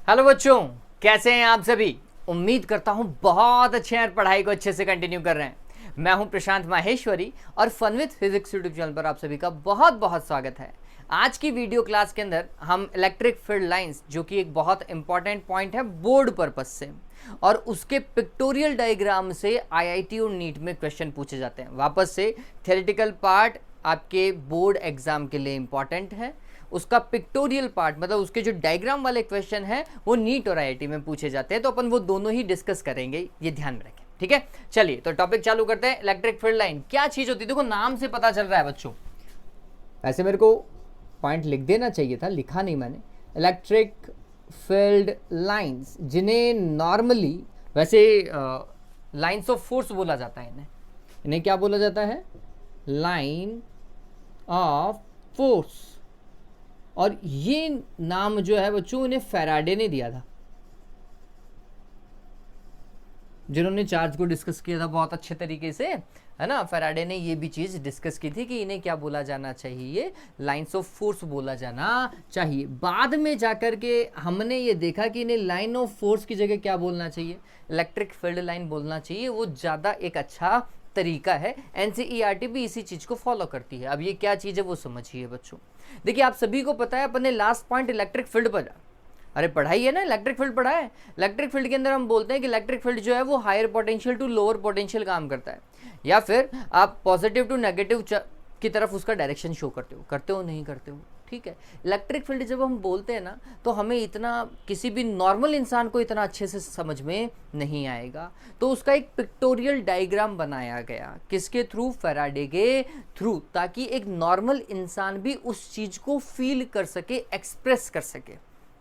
Hello बच्चों, कैसे हैं आप सभी। उम्मीद करता हूं बहुत अच्छे हैं और पढ़ाई को अच्छे से कंटिन्यू कर रहे हैं। मैं हूं प्रशांत माहेश्वरी और fun with physics YouTube channel पर आप सभी का बहुत बहुत स्वागत है। आज की वीडियो क्लास के अंदर हम इलेक्ट्रिक फील्ड लाइंस, जो कि एक बहुत इंपॉर्टेंट पॉइंट है बोर्ड पर्पस से, और उसके पिक्टोरियल डायग्राम से आईआईटी और नीट में क्वेश्चन पूछे जाते हैं। वापस से थ्योरेटिकल पार्ट आपके बोर्ड एग्जाम के लिए इंपॉर्टेंट है, उसका पिक्टोरियल पार्ट मतलब उसके जो डायग्राम वाले क्वेश्चन है वो नीट और आईआईटी में पूछे जाते हैं। तो अपन वो दोनों ही डिस्कस करेंगे, ये ध्यान में रखें, ठीक है। चलिए तो टॉपिक चालू करते हैं। इलेक्ट्रिक फील्ड लाइन क्या चीज होती है, देखो नाम से पता चल रहा है बच्चों। ऐसे मेरे को पॉइंट लिख देना चाहिए था, लिखा नहीं मैंने। इलेक्ट्रिक फील्ड लाइंस, जिन्हें नॉर्मली वैसे लाइंस ऑफ फोर्स बोला जाता है, इन्हें क्या बोला जाता है, लाइन ऑफ फोर्स। और ये नाम जो है बच्चों इन्हें फैराडे ने दिया था, जिन्होंने चार्ज को डिस्कस किया था बहुत अच्छे तरीके से, है ना। फैराडे ने ये भी चीज डिस्कस की थी कि इन्हें क्या बोला जाना चाहिए, लाइंस ऑफ फोर्स बोला जाना चाहिए। बाद में जाकर के हमने ये देखा कि इन्हें लाइन ऑफ फोर्स की जगह क्या बोलना चाहिए, इलेक्ट्रिक फील्ड लाइन बोलना चाहिए। वो ज़्यादा एक अच्छा तरीका है। एनसीईआरटी भी इसी चीज को फॉलो करती है। अब ये क्या चीज है वो समझिए बच्चों। देखिए आप सभी को पता है, अपने लास्ट पॉइंट इलेक्ट्रिक फील्ड पर अरे पढ़ाई है ना, इलेक्ट्रिक फील्ड पढ़ा है। इलेक्ट्रिक फील्ड के अंदर हम बोलते हैं कि इलेक्ट्रिक फील्ड जो है वो higher potential to lower potential काम करता है, या फिर आप पॉजिटिव टू नेगेटिव की तरफ उसका डायरेक्शन शो करते हो नहीं करते हो, ठीक है। इलेक्ट्रिक फील्ड जब हम बोलते हैं ना, तो हमें इतना किसी भी नॉर्मल इंसान को इतना अच्छे से समझ में नहीं आएगा। तो उसका एक पिक्टोरियल डायग्राम बनाया गया, किसके थ्रू, फैराडे के थ्रू, ताकि एक नॉर्मल इंसान भी उस चीज को फील कर सके, एक्सप्रेस कर सके।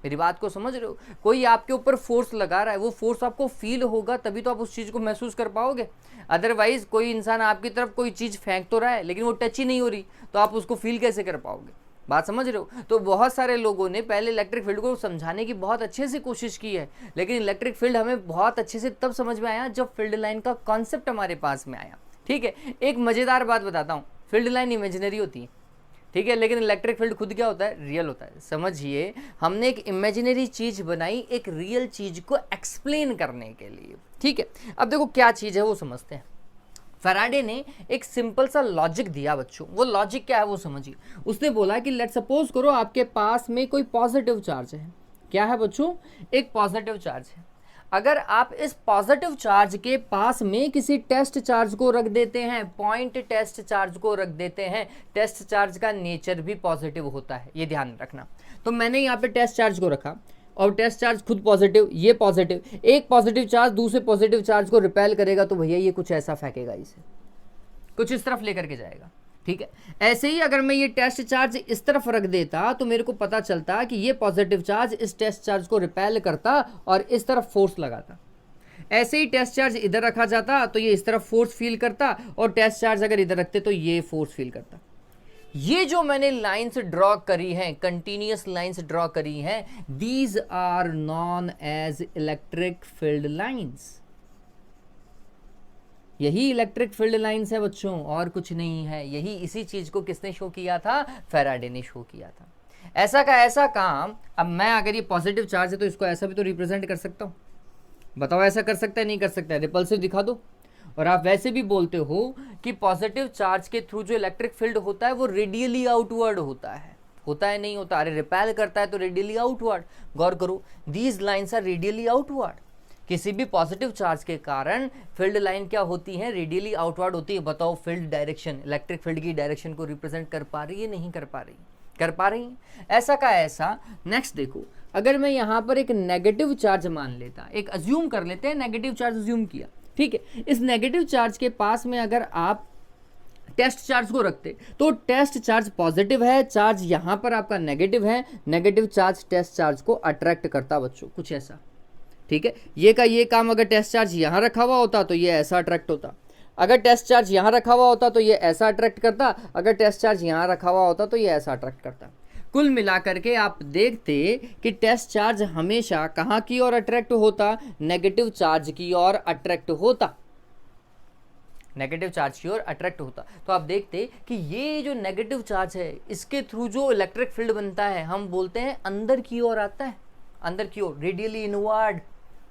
मेरी बात को समझ रहे हो। कोई आपके ऊपर फोर्स लगा रहा है, वो फोर्स आपको फील होगा तभी तो आप उस चीज को महसूस कर पाओगे। अदरवाइज कोई इंसान आपकी तरफ कोई चीज फेंक तो रहा है लेकिन वो टच ही नहीं हो रही, तो आप उसको फील कैसे कर पाओगे। बात समझ रहे हो। तो बहुत सारे लोगों ने पहले इलेक्ट्रिक फील्ड को समझाने की बहुत अच्छे से कोशिश की है, लेकिन इलेक्ट्रिक फील्ड हमें बहुत अच्छे से तब समझ में आया जब फील्ड लाइन का कॉन्सेप्ट हमारे पास में आया, ठीक है। एक मजेदार बात बताता हूँ, फील्ड लाइन इमेजिनरी होती है, ठीक है, लेकिन इलेक्ट्रिक फील्ड खुद क्या होता है, रियल होता है। समझिए, हमने एक इमेजिनरी चीज बनाई एक रियल चीज को एक्सप्लेन करने के लिए, ठीक है। अब देखो क्या चीज है वो समझते हैं। फैराडे ने एक सिंपल सा लॉजिक दिया बच्चों। वो लॉजिक क्या है वो समझिए। उसने बोला कि लेट सपोज करो आपके पास में कोई पॉजिटिव चार्ज है। क्या है बच्चों, एक पॉजिटिव चार्ज है। अगर आप इस पॉजिटिव चार्ज के पास में किसी टेस्ट चार्ज को रख देते हैं, पॉइंट टेस्ट चार्ज को रख देते हैं, टेस्ट चार्ज का नेचर भी पॉजिटिव होता है, ये ध्यान रखना। तो मैंने यहाँ पे टेस्ट चार्ज को रखा और टेस्ट चार्ज खुद पॉजिटिव, ये पॉजिटिव, एक पॉजिटिव चार्ज दूसरे पॉजिटिव चार्ज को रिपेल करेगा, तो भैया ये कुछ ऐसा फेंकेगा, इसे कुछ इस तरफ लेकर के जाएगा, ठीक है। ऐसे ही अगर मैं ये टेस्ट चार्ज इस तरफ रख देता तो मेरे को पता चलता कि ये पॉजिटिव चार्ज इस टेस्ट चार्ज को रिपेल करता और इस तरफ फोर्स लगाता। ऐसे ही टेस्ट चार्ज इधर रखा जाता तो ये इस तरफ फोर्स फील करता, और टेस्ट चार्ज अगर इधर रखते तो ये फोर्स फील करता। ये जो मैंने लाइंस ड्रॉ करी हैं, कंटिन्यूअस लाइंस ड्रॉ करी हैं, these are known as electric field lines. यही इलेक्ट्रिक फील्ड लाइंस है बच्चों, और कुछ नहीं है। यही इसी चीज को किसने शो किया था, फैराडे ने शो किया था। ऐसा का ऐसा काम, अब मैं अगर ये पॉजिटिव चार्ज है तो इसको ऐसा भी तो रिप्रेजेंट कर सकता हूँ। बताओ ऐसा कर सकता है नहीं कर सकता है, रिपल्सिव दिखा दो। और आप वैसे भी बोलते हो कि पॉजिटिव चार्ज के थ्रू जो इलेक्ट्रिक फील्ड होता है वो रेडियली आउटवर्ड होता है नहीं होता, अरे रिपेल करता है तो रेडियली आउटवर्ड। गौर करो, these lines are radially outward. किसी भी पॉजिटिव चार्ज के कारण फील्ड लाइन क्या होती है, रेडियली आउटवर्ड होती है। बताओ फील्ड डायरेक्शन, इलेक्ट्रिक फील्ड की डायरेक्शन को रिप्रेजेंट कर पा रही है, नहीं कर पा रही, कर पा रही है। ऐसा का ऐसा। नेक्स्ट देखो, अगर मैं यहाँ पर एक नेगेटिव चार्ज मान लेता, एक अज्यूम कर लेते हैं, नेगेटिव चार्ज अज्यूम किया, ठीक है। इस नेगेटिव चार्ज के पास में अगर आप टेस्ट चार्ज को रखते तो टेस्ट चार्ज पॉजिटिव है, चार्ज यहाँ पर आपका नेगेटिव है, नेगेटिव चार्ज टेस्ट चार्ज को अट्रैक्ट करता बच्चों, कुछ ऐसा, ठीक है। ये का ये काम अगर टेस्ट चार्ज यहाँ रखा हुआ होता तो ये ऐसा अट्रैक्ट होता, अगर टेस्ट चार्ज यहाँ रखा हुआ होता तो ये ऐसा अट्रैक्ट करता, अगर टेस्ट चार्ज यहाँ रखा हुआ होता तो ये ऐसा अट्रैक्ट करता। कुल मिलाकर के आप देखते कि टेस्ट चार्ज हमेशा कहाँ की ओर अट्रैक्ट होता, नेगेटिव चार्ज की ओर अट्रैक्ट होता, नेगेटिव चार्ज की ओर अट्रैक्ट होता। तो आप देखते कि ये जो नेगेटिव चार्ज है इसके थ्रू जो इलेक्ट्रिक फील्ड बनता है हम बोलते हैं अंदर की ओर आता है, अंदर की ओर, रेडियली इनवर्ड।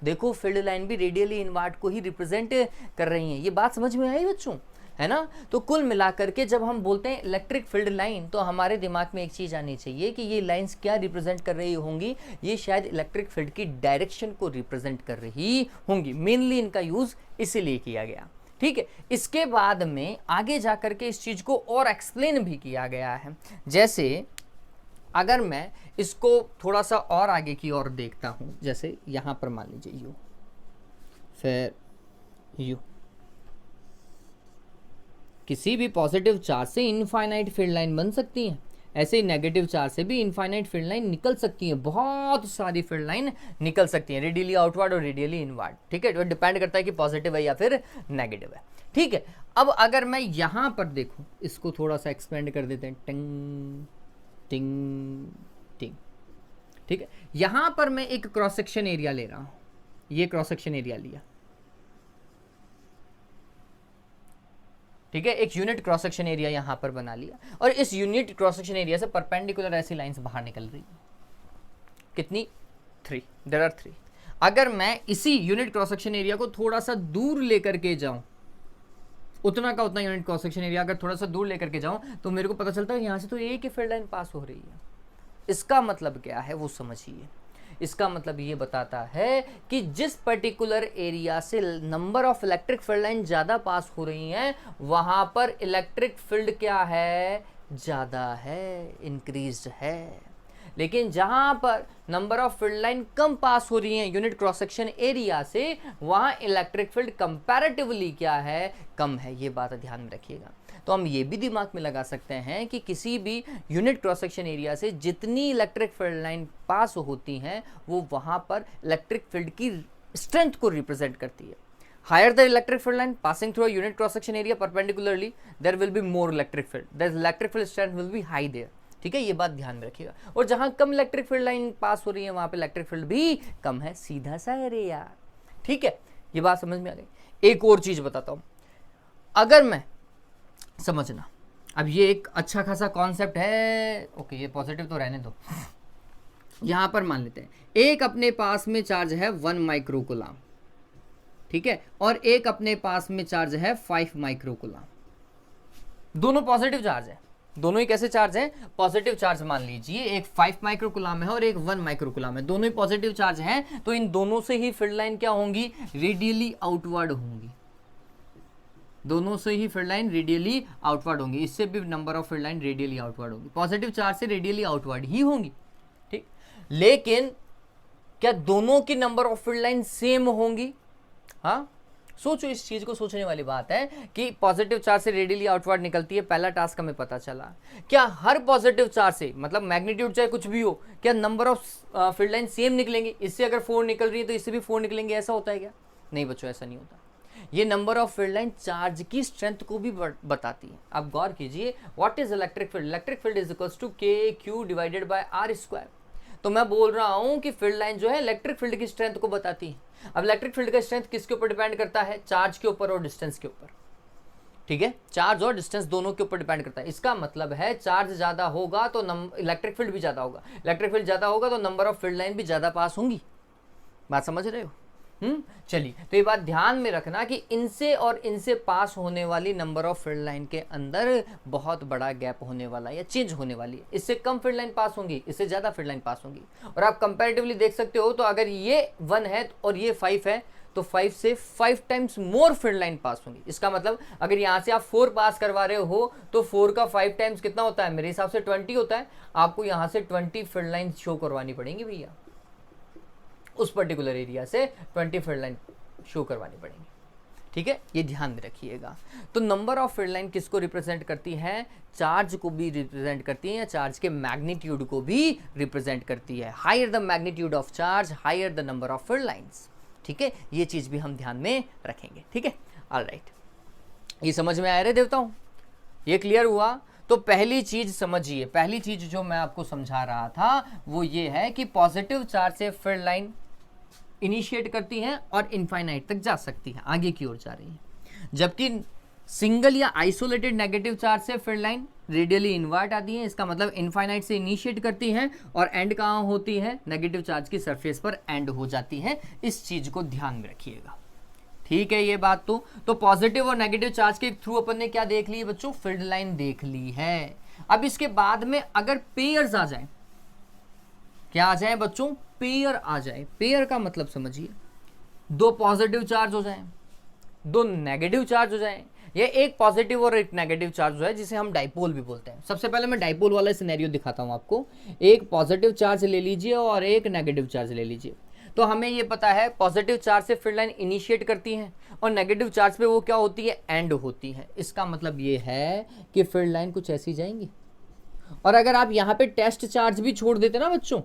देखो फील्ड लाइन भी रेडियली इनवर्ड को ही रिप्रेजेंट कर रही है। ये बात समझ में आई बच्चों, है ना। तो कुल मिलाकर के जब हम बोलते हैं इलेक्ट्रिक फील्ड लाइन, तो हमारे दिमाग में एक चीज आनी चाहिए कि ये लाइंस क्या रिप्रेजेंट कर रही होंगी, ये शायद इलेक्ट्रिक फील्ड की डायरेक्शन को रिप्रेजेंट कर रही होंगी। मेनली इनका यूज इसीलिए किया गया, ठीक है। इसके बाद में आगे जाकर के इस चीज को और एक्सप्लेन भी किया गया है। जैसे अगर मैं इसको थोड़ा सा और आगे की ओर देखता हूं, जैसे यहां पर मान लीजिए यू, फिर यू, किसी भी पॉजिटिव चार्ज से इनफाइनाइट फील्ड लाइन बन सकती है, ऐसे ही नेगेटिव चार्ज से भी इनफाइनाइट फील्ड लाइन निकल सकती है, बहुत सारी फील्ड लाइन निकल सकती है, रेडियली आउटवर्ड और रेडियली इनवर्ड, ठीक है। तो डिपेंड करता है कि पॉजिटिव है या फिर नेगेटिव है, ठीक है। अब अगर मैं यहां पर देखूं, इसको थोड़ा सा एक्सपेंड कर देते हैं, टिंग टिंग टिंग, ठीक है। यहां पर मैं एक क्रॉस सेक्शन एरिया ले रहा हूं, ये क्रॉस सेक्शन एरिया लिया, ठीक है। एक यूनिट क्रॉस सेक्शन एरिया यहां पर बना लिया, और इस यूनिट क्रॉस सेक्शन एरिया से परपेंडिकुलर ऐसी लाइंस बाहर निकल रही है, कितनी, 3, देयर आर 3। अगर मैं इसी यूनिट क्रॉस सेक्शन एरिया को थोड़ा सा दूर लेकर के जाऊं, उतना का उतना यूनिट क्रॉस सेक्शन एरिया अगर थोड़ा सा दूर लेकर के जाऊं, तो मेरे को पता चलता है यहां से तो एक ही फील्ड लाइन पास हो रही है। इसका मतलब क्या है वो समझिए। इसका मतलब ये बताता है कि जिस पर्टिकुलर एरिया से number of electric field line ज़्यादा पास हो रही हैं, वहां पर इलेक्ट्रिक फील्ड क्या है, ज़्यादा है, इंक्रीज्ड है। लेकिन जहां पर नंबर ऑफ फील्ड लाइन कम पास हो रही हैं यूनिट क्रॉस सेक्शन एरिया से, वहां इलेक्ट्रिक फील्ड कंपैरेटिवली क्या है, कम है। ये बात ध्यान में रखिएगा। तो हम ये भी दिमाग में लगा सकते हैं कि किसी भी यूनिट क्रॉस सेक्शन एरिया से जितनी इलेक्ट्रिक फील्ड लाइन पास होती हैं, वो वहां पर इलेक्ट्रिक फील्ड की स्ट्रेंथ को रिप्रेजेंट करती है। Higher the electric field line passing through a unit cross section area perpendicularly, there will be more electric field, the electric field strength will be high there, ठीक है। ये बात ध्यान में रखिएगा। और जहां कम इलेक्ट्रिक फील्ड लाइन पास हो रही है, वहां पे इलेक्ट्रिक फील्ड भी कम है, सीधा सा है यार, ठीक है। ये बात समझ में आ गई। एक और चीज बताता हूं, अगर मैं समझना, अब ये एक अच्छा खासा कॉन्सेप्ट है, ओके, ये पॉजिटिव तो रहने दो। यहां पर मान लेते हैं एक अपने पास में चार्ज है 1 माइक्रोकूलम, ठीक है, और एक अपने पास में चार्ज है 5 माइक्रोकूलम। दोनों पॉजिटिव चार्ज है, दोनों ही कैसे चार्ज हैं, पॉजिटिव चार्ज मान लीजिए। एक 5 माइक्रोकूलम है और एक 1 माइक्रोकूलम है, दोनों ही पॉजिटिव चार्ज हैं। तो इन दोनों से ही फील्ड लाइन क्या होंगी, रेडियली आउटवर्ड होंगी। दोनों से ही फील्ड लाइन रेडियली आउटवर्ड होंगी। इससे भी number of field line radially outward होंगी, पॉजिटिव चार्ज से रेडियली आउटवर्ड ही होंगी, ठीक। लेकिन क्या दोनों की number of field line same होंगी, हाँ, सोचो, इस चीज को सोचने वाली बात है कि पॉजिटिव चार्ज से रेडियली आउटवर्ड निकलती है, पहला टास्क हमें पता चला। क्या हर पॉजिटिव चार्ज से, मतलब मैग्नीट्यूड चाहे कुछ भी हो, क्या number of field line same निकलेंगे? इससे अगर 4 निकल रही है तो इससे भी 4 निकलेंगे, ऐसा होता है क्या? नहीं बच्चों, ऐसा नहीं होता। ये number of field line charge की स्ट्रेंथ को भी बताती है। अब गौर कीजिए, what is electric field? Electric field is equals to KQ divided by R²। तो मैं बोल रहा हूं कि फील्ड लाइन जो है इलेक्ट्रिक फील्ड की स्ट्रेंथ को बताती है। अब इलेक्ट्रिक फील्ड का स्ट्रेंथ किसके ऊपर डिपेंड करता है? चार्ज के ऊपर और डिस्टेंस के ऊपर, ठीक है। चार्ज और डिस्टेंस दोनों के ऊपर डिपेंड करता है। इसका मतलब है चार्ज ज्यादा होगा तो इलेक्ट्रिक फील्ड भी ज्यादा होगा, इलेक्ट्रिक फील्ड ज्यादा होगा तो नंबर ऑफ फील्ड लाइन भी ज्यादा पास होंगी। बात समझ रहे हो? चलिए, तो ये बात ध्यान में रखना कि इनसे और इनसे पास होने वाली नंबर ऑफ फील्ड लाइन के अंदर बहुत बड़ा गैप होने वाला है या चेंज होने वाली है। इससे कम फील्ड लाइन पास होंगी, इससे ज्यादा फील्ड लाइन पास होंगी। और आप कंपैरेटिवली देख सकते हो, तो अगर ये 1 है और ये 5 है, तो 5 से 5 टाइम्स मोर फील्ड लाइन पास होंगी। इसका मतलब अगर यहाँ से आप 4 पास करवा रहे हो तो 4 का 5 टाइम्स कितना होता है? मेरे हिसाब से 20 होता है। आपको यहाँ से 20 फील्ड लाइन शो करवानी पड़ेंगी भैया, उस पर्टिकुलर एरिया से 20 फील्ड लाइन शो करवानी पड़ेगी, ठीक है। ये ध्यान में रखिएगा। तो नंबर ऑफ फील्ड लाइन किसको रिप्रेजेंट करती है? चार्ज को भी रिप्रेजेंट करती है, या चार्ज के मैग्नीट्यूड को भी रिप्रेजेंट करती है। Higher the magnitude of charge, higher the number of field lines, ठीक है। ये चीज भी हम ध्यान में रखेंगे, ठीक है। ऑलराइट, ये समझ में आ रहे देवताओं? ये क्लियर हुआ? तो पहली चीज समझिए, पहली चीज जो मैं आपको समझा रहा था वो ये है कि पॉजिटिव चार्ज से फील्ड लाइन इनिशिएट करती हैं और इनफाइनाइट तक जा सकती है, आगे की ओर जा रही है। जबकि सिंगल या आइसोलेटेड नेगेटिव चार्ज से फील्ड लाइन रेडियली इनवर्ट आती हैं, इसका मतलब इनफाइनाइट से इनिशिएट करती हैं और एंड कहाँ होती है, नेगेटिव चार्ज की सरफेस पर एंड हो जाती है। इस चीज को ध्यान में रखिएगा, ठीक है। ये बात तो पॉजिटिव और नेगेटिव चार्ज के थ्रू अपन ने क्या देख ली बच्चों, फील्ड लाइन देख ली है। अब इसके बाद में अगर पेयर्स आ जाए, क्या आ जाए बच्चों, पेयर आ जाए। पेयर का मतलब समझिए, दो पॉजिटिव चार्ज हो जाए, दो नेगेटिव चार्ज हो जाए, ये एक पॉजिटिव और एक नेगेटिव चार्ज हो है, जिसे हम डाइपोल भी बोलते हैं। सबसे पहले मैं डाइपोल वाला सिनेरियो दिखाता हूं आपको। एक पॉजिटिव चार्ज ले लीजिए और एक नेगेटिव चार्ज ले लीजिए। तो हमें ये पता है पॉजिटिव चार्ज से फील्ड लाइन इनिशिएट करती है और नेगेटिव चार्ज पे वो क्या होती है, एंड होती है। इसका मतलब ये है कि फील्ड लाइन कुछ ऐसी जाएंगी। और अगर आप यहाँ पे टेस्ट चार्ज भी छोड़ देते ना बच्चों,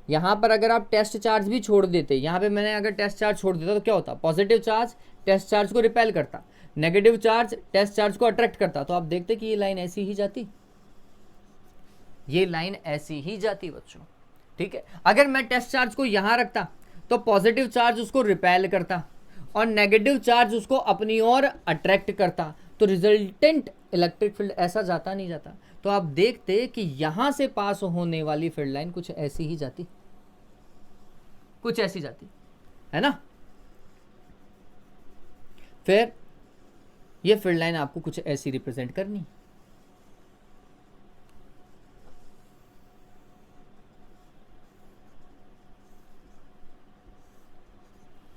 यहाँ पर अगर आप टेस्ट चार्ज भी छोड़ देते, यहाँ पे मैंने अगर टेस्ट चार्ज छोड़ देता तो क्या होता, पॉजिटिव चार्ज टेस्ट चार्ज को रिपेल करता, नेगेटिव चार्ज टेस्ट चार्ज को अट्रैक्ट करता। तो आप देखते कि ये लाइन ऐसी ही जाती, ये लाइन ऐसी ही जाती बच्चों, ठीक है। अगर मैं टेस्ट चार्ज को यहां रखता तो पॉजिटिव चार्ज उसको रिपेल करता और नेगेटिव चार्ज उसको अपनी ओर अट्रैक्ट करता, तो रिजल्टेंट इलेक्ट्रिक फील्ड ऐसा जाता नहीं जाता। तो आप देखते कि यहां से पास होने वाली फील्ड लाइन कुछ ऐसी ही जाती, कुछ ऐसी जाती है ना। फिर ये फील्ड लाइन आपको कुछ ऐसी रिप्रेजेंट करनी,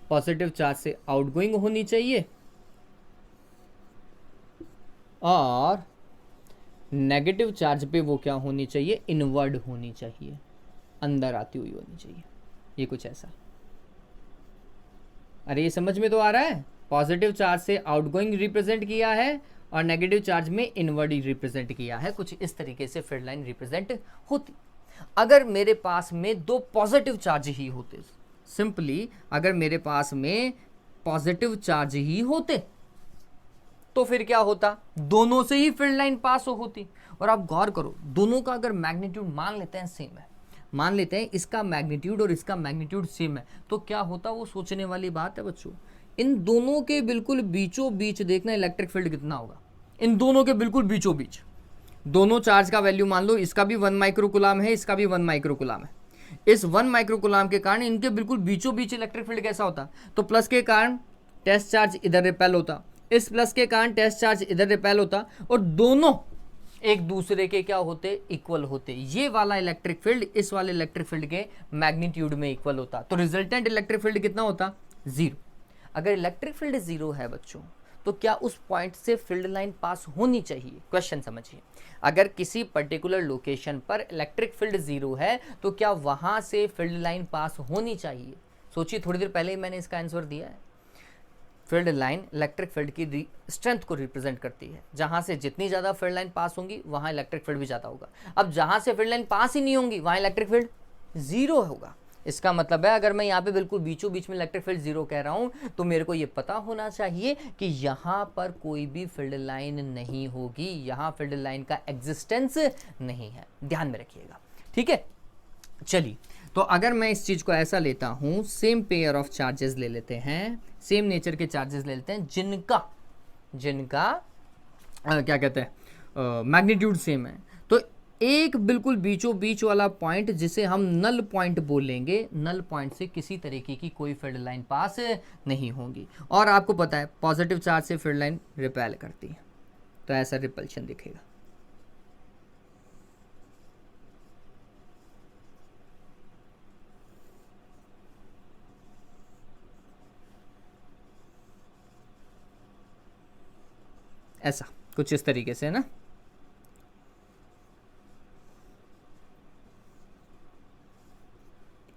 पॉजिटिव चार्ज से आउटगोइंग होनी चाहिए और नेगेटिव चार्ज पे वो क्या होनी चाहिए, इनवर्ड होनी चाहिए, अंदर आती हुई होनी चाहिए। ये कुछ ऐसा, अरे ये समझ में तो आ रहा है। पॉजिटिव चार्ज से आउटगोइंग रिप्रेजेंट किया है और नेगेटिव चार्ज में इनवर्ड रिप्रेजेंट किया है। कुछ इस तरीके से फील्ड लाइन रिप्रेजेंट होती। अगर मेरे पास में दो पॉजिटिव चार्ज ही होते, सिंपली अगर मेरे पास में पॉजिटिव चार्ज ही होते तो फिर क्या होता, दोनों से ही फील्ड लाइन पास होती। और आप गौर करो, दोनों का अगर मैग्नीट्यूड मान लेते हैं सेम है, मान लेते हैं इसका मैग्नीट्यूड और इसका मैग्नीट्यूड सेम है, तो क्या होता, वो सोचने वाली बात है बच्चों। इन दोनों के बिल्कुल बीचों बीच देखना इलेक्ट्रिक फील्ड कितना होगा, इन दोनों के बिल्कुल बीचों बीच। दोनों चार्ज का वैल्यू मान लो, इसका भी 1 माइक्रोकुलाम है, इसका भी 1 माइक्रोकुलाम है। इस 1 माइक्रोकुलाम के कारण इनके बिल्कुल बीचों बीच इलेक्ट्रिक फील्ड कैसा होता, तो प्लस के कारण टेस्ट चार्ज इधर रिपेल होता, इस प्लस के कारण टेस्ट चार्ज इधर रिपेल होता और दोनों एक दूसरे के क्या होते, इक्वल होते। ये वाला इलेक्ट्रिक फील्ड इस वाले इलेक्ट्रिक फील्ड के मैग्नीट्यूड में इक्वल होता, तो रिजल्टेंट इलेक्ट्रिक फील्ड कितना होता, 0। अगर इलेक्ट्रिक फील्ड 0 है बच्चों, तो क्या उस पॉइंट से फील्ड लाइन पास होनी चाहिए। क्वेश्चन समझिए, अगर किसी पर्टिकुलर लोकेशन पर इलेक्ट्रिक फील्ड 0 है तो क्या वहां से फील्ड लाइन पास होनी चाहिए। सोचिए, थोड़ी देर पहले ही मैंने इसका आंसर दिया है। फील्ड लाइन इलेक्ट्रिक फील्ड की स्ट्रेंथ को रिप्रेजेंट करती है। जहां से जितनी ज्यादा फील्ड लाइन पास होंगी वहां इलेक्ट्रिक फील्ड भी ज्यादा होगा। अब जहां से फील्ड लाइन पास ही नहीं होंगी वहां इलेक्ट्रिक फील्ड 0 होगा। इसका मतलब है अगर मैं यहाँ पे बिल्कुल बीचों बीच में इलेक्ट्रिक फील्ड 0 कह रहा हूं तो मेरे को ये पता होना चाहिए कि यहाँ पर कोई भी फील्ड लाइन नहीं होगी, यहाँ फील्ड लाइन का एग्जिस्टेंस नहीं है। ध्यान में रखिएगा, ठीक है। चलिए, तो अगर मैं इस चीज को ऐसा लेता हूं, सेम पेयर ऑफ चार्जेस ले लेते हैं, सेम नेचर के चार्जेस ले लेते हैं जिनका क्या कहते हैं मैग्नीट्यूड सेम है। तो एक बिल्कुल बीचों बीच वाला पॉइंट जिसे हम नल पॉइंट बोलेंगे, नल पॉइंट से किसी तरीके की कोई फील्ड लाइन पास नहीं होगी। और आपको पता है पॉजिटिव चार्ज से फील्ड लाइन रिपेल करती है, तो ऐसा रिपल्शन दिखेगा। ऐसा कुछ इस तरीके से ना,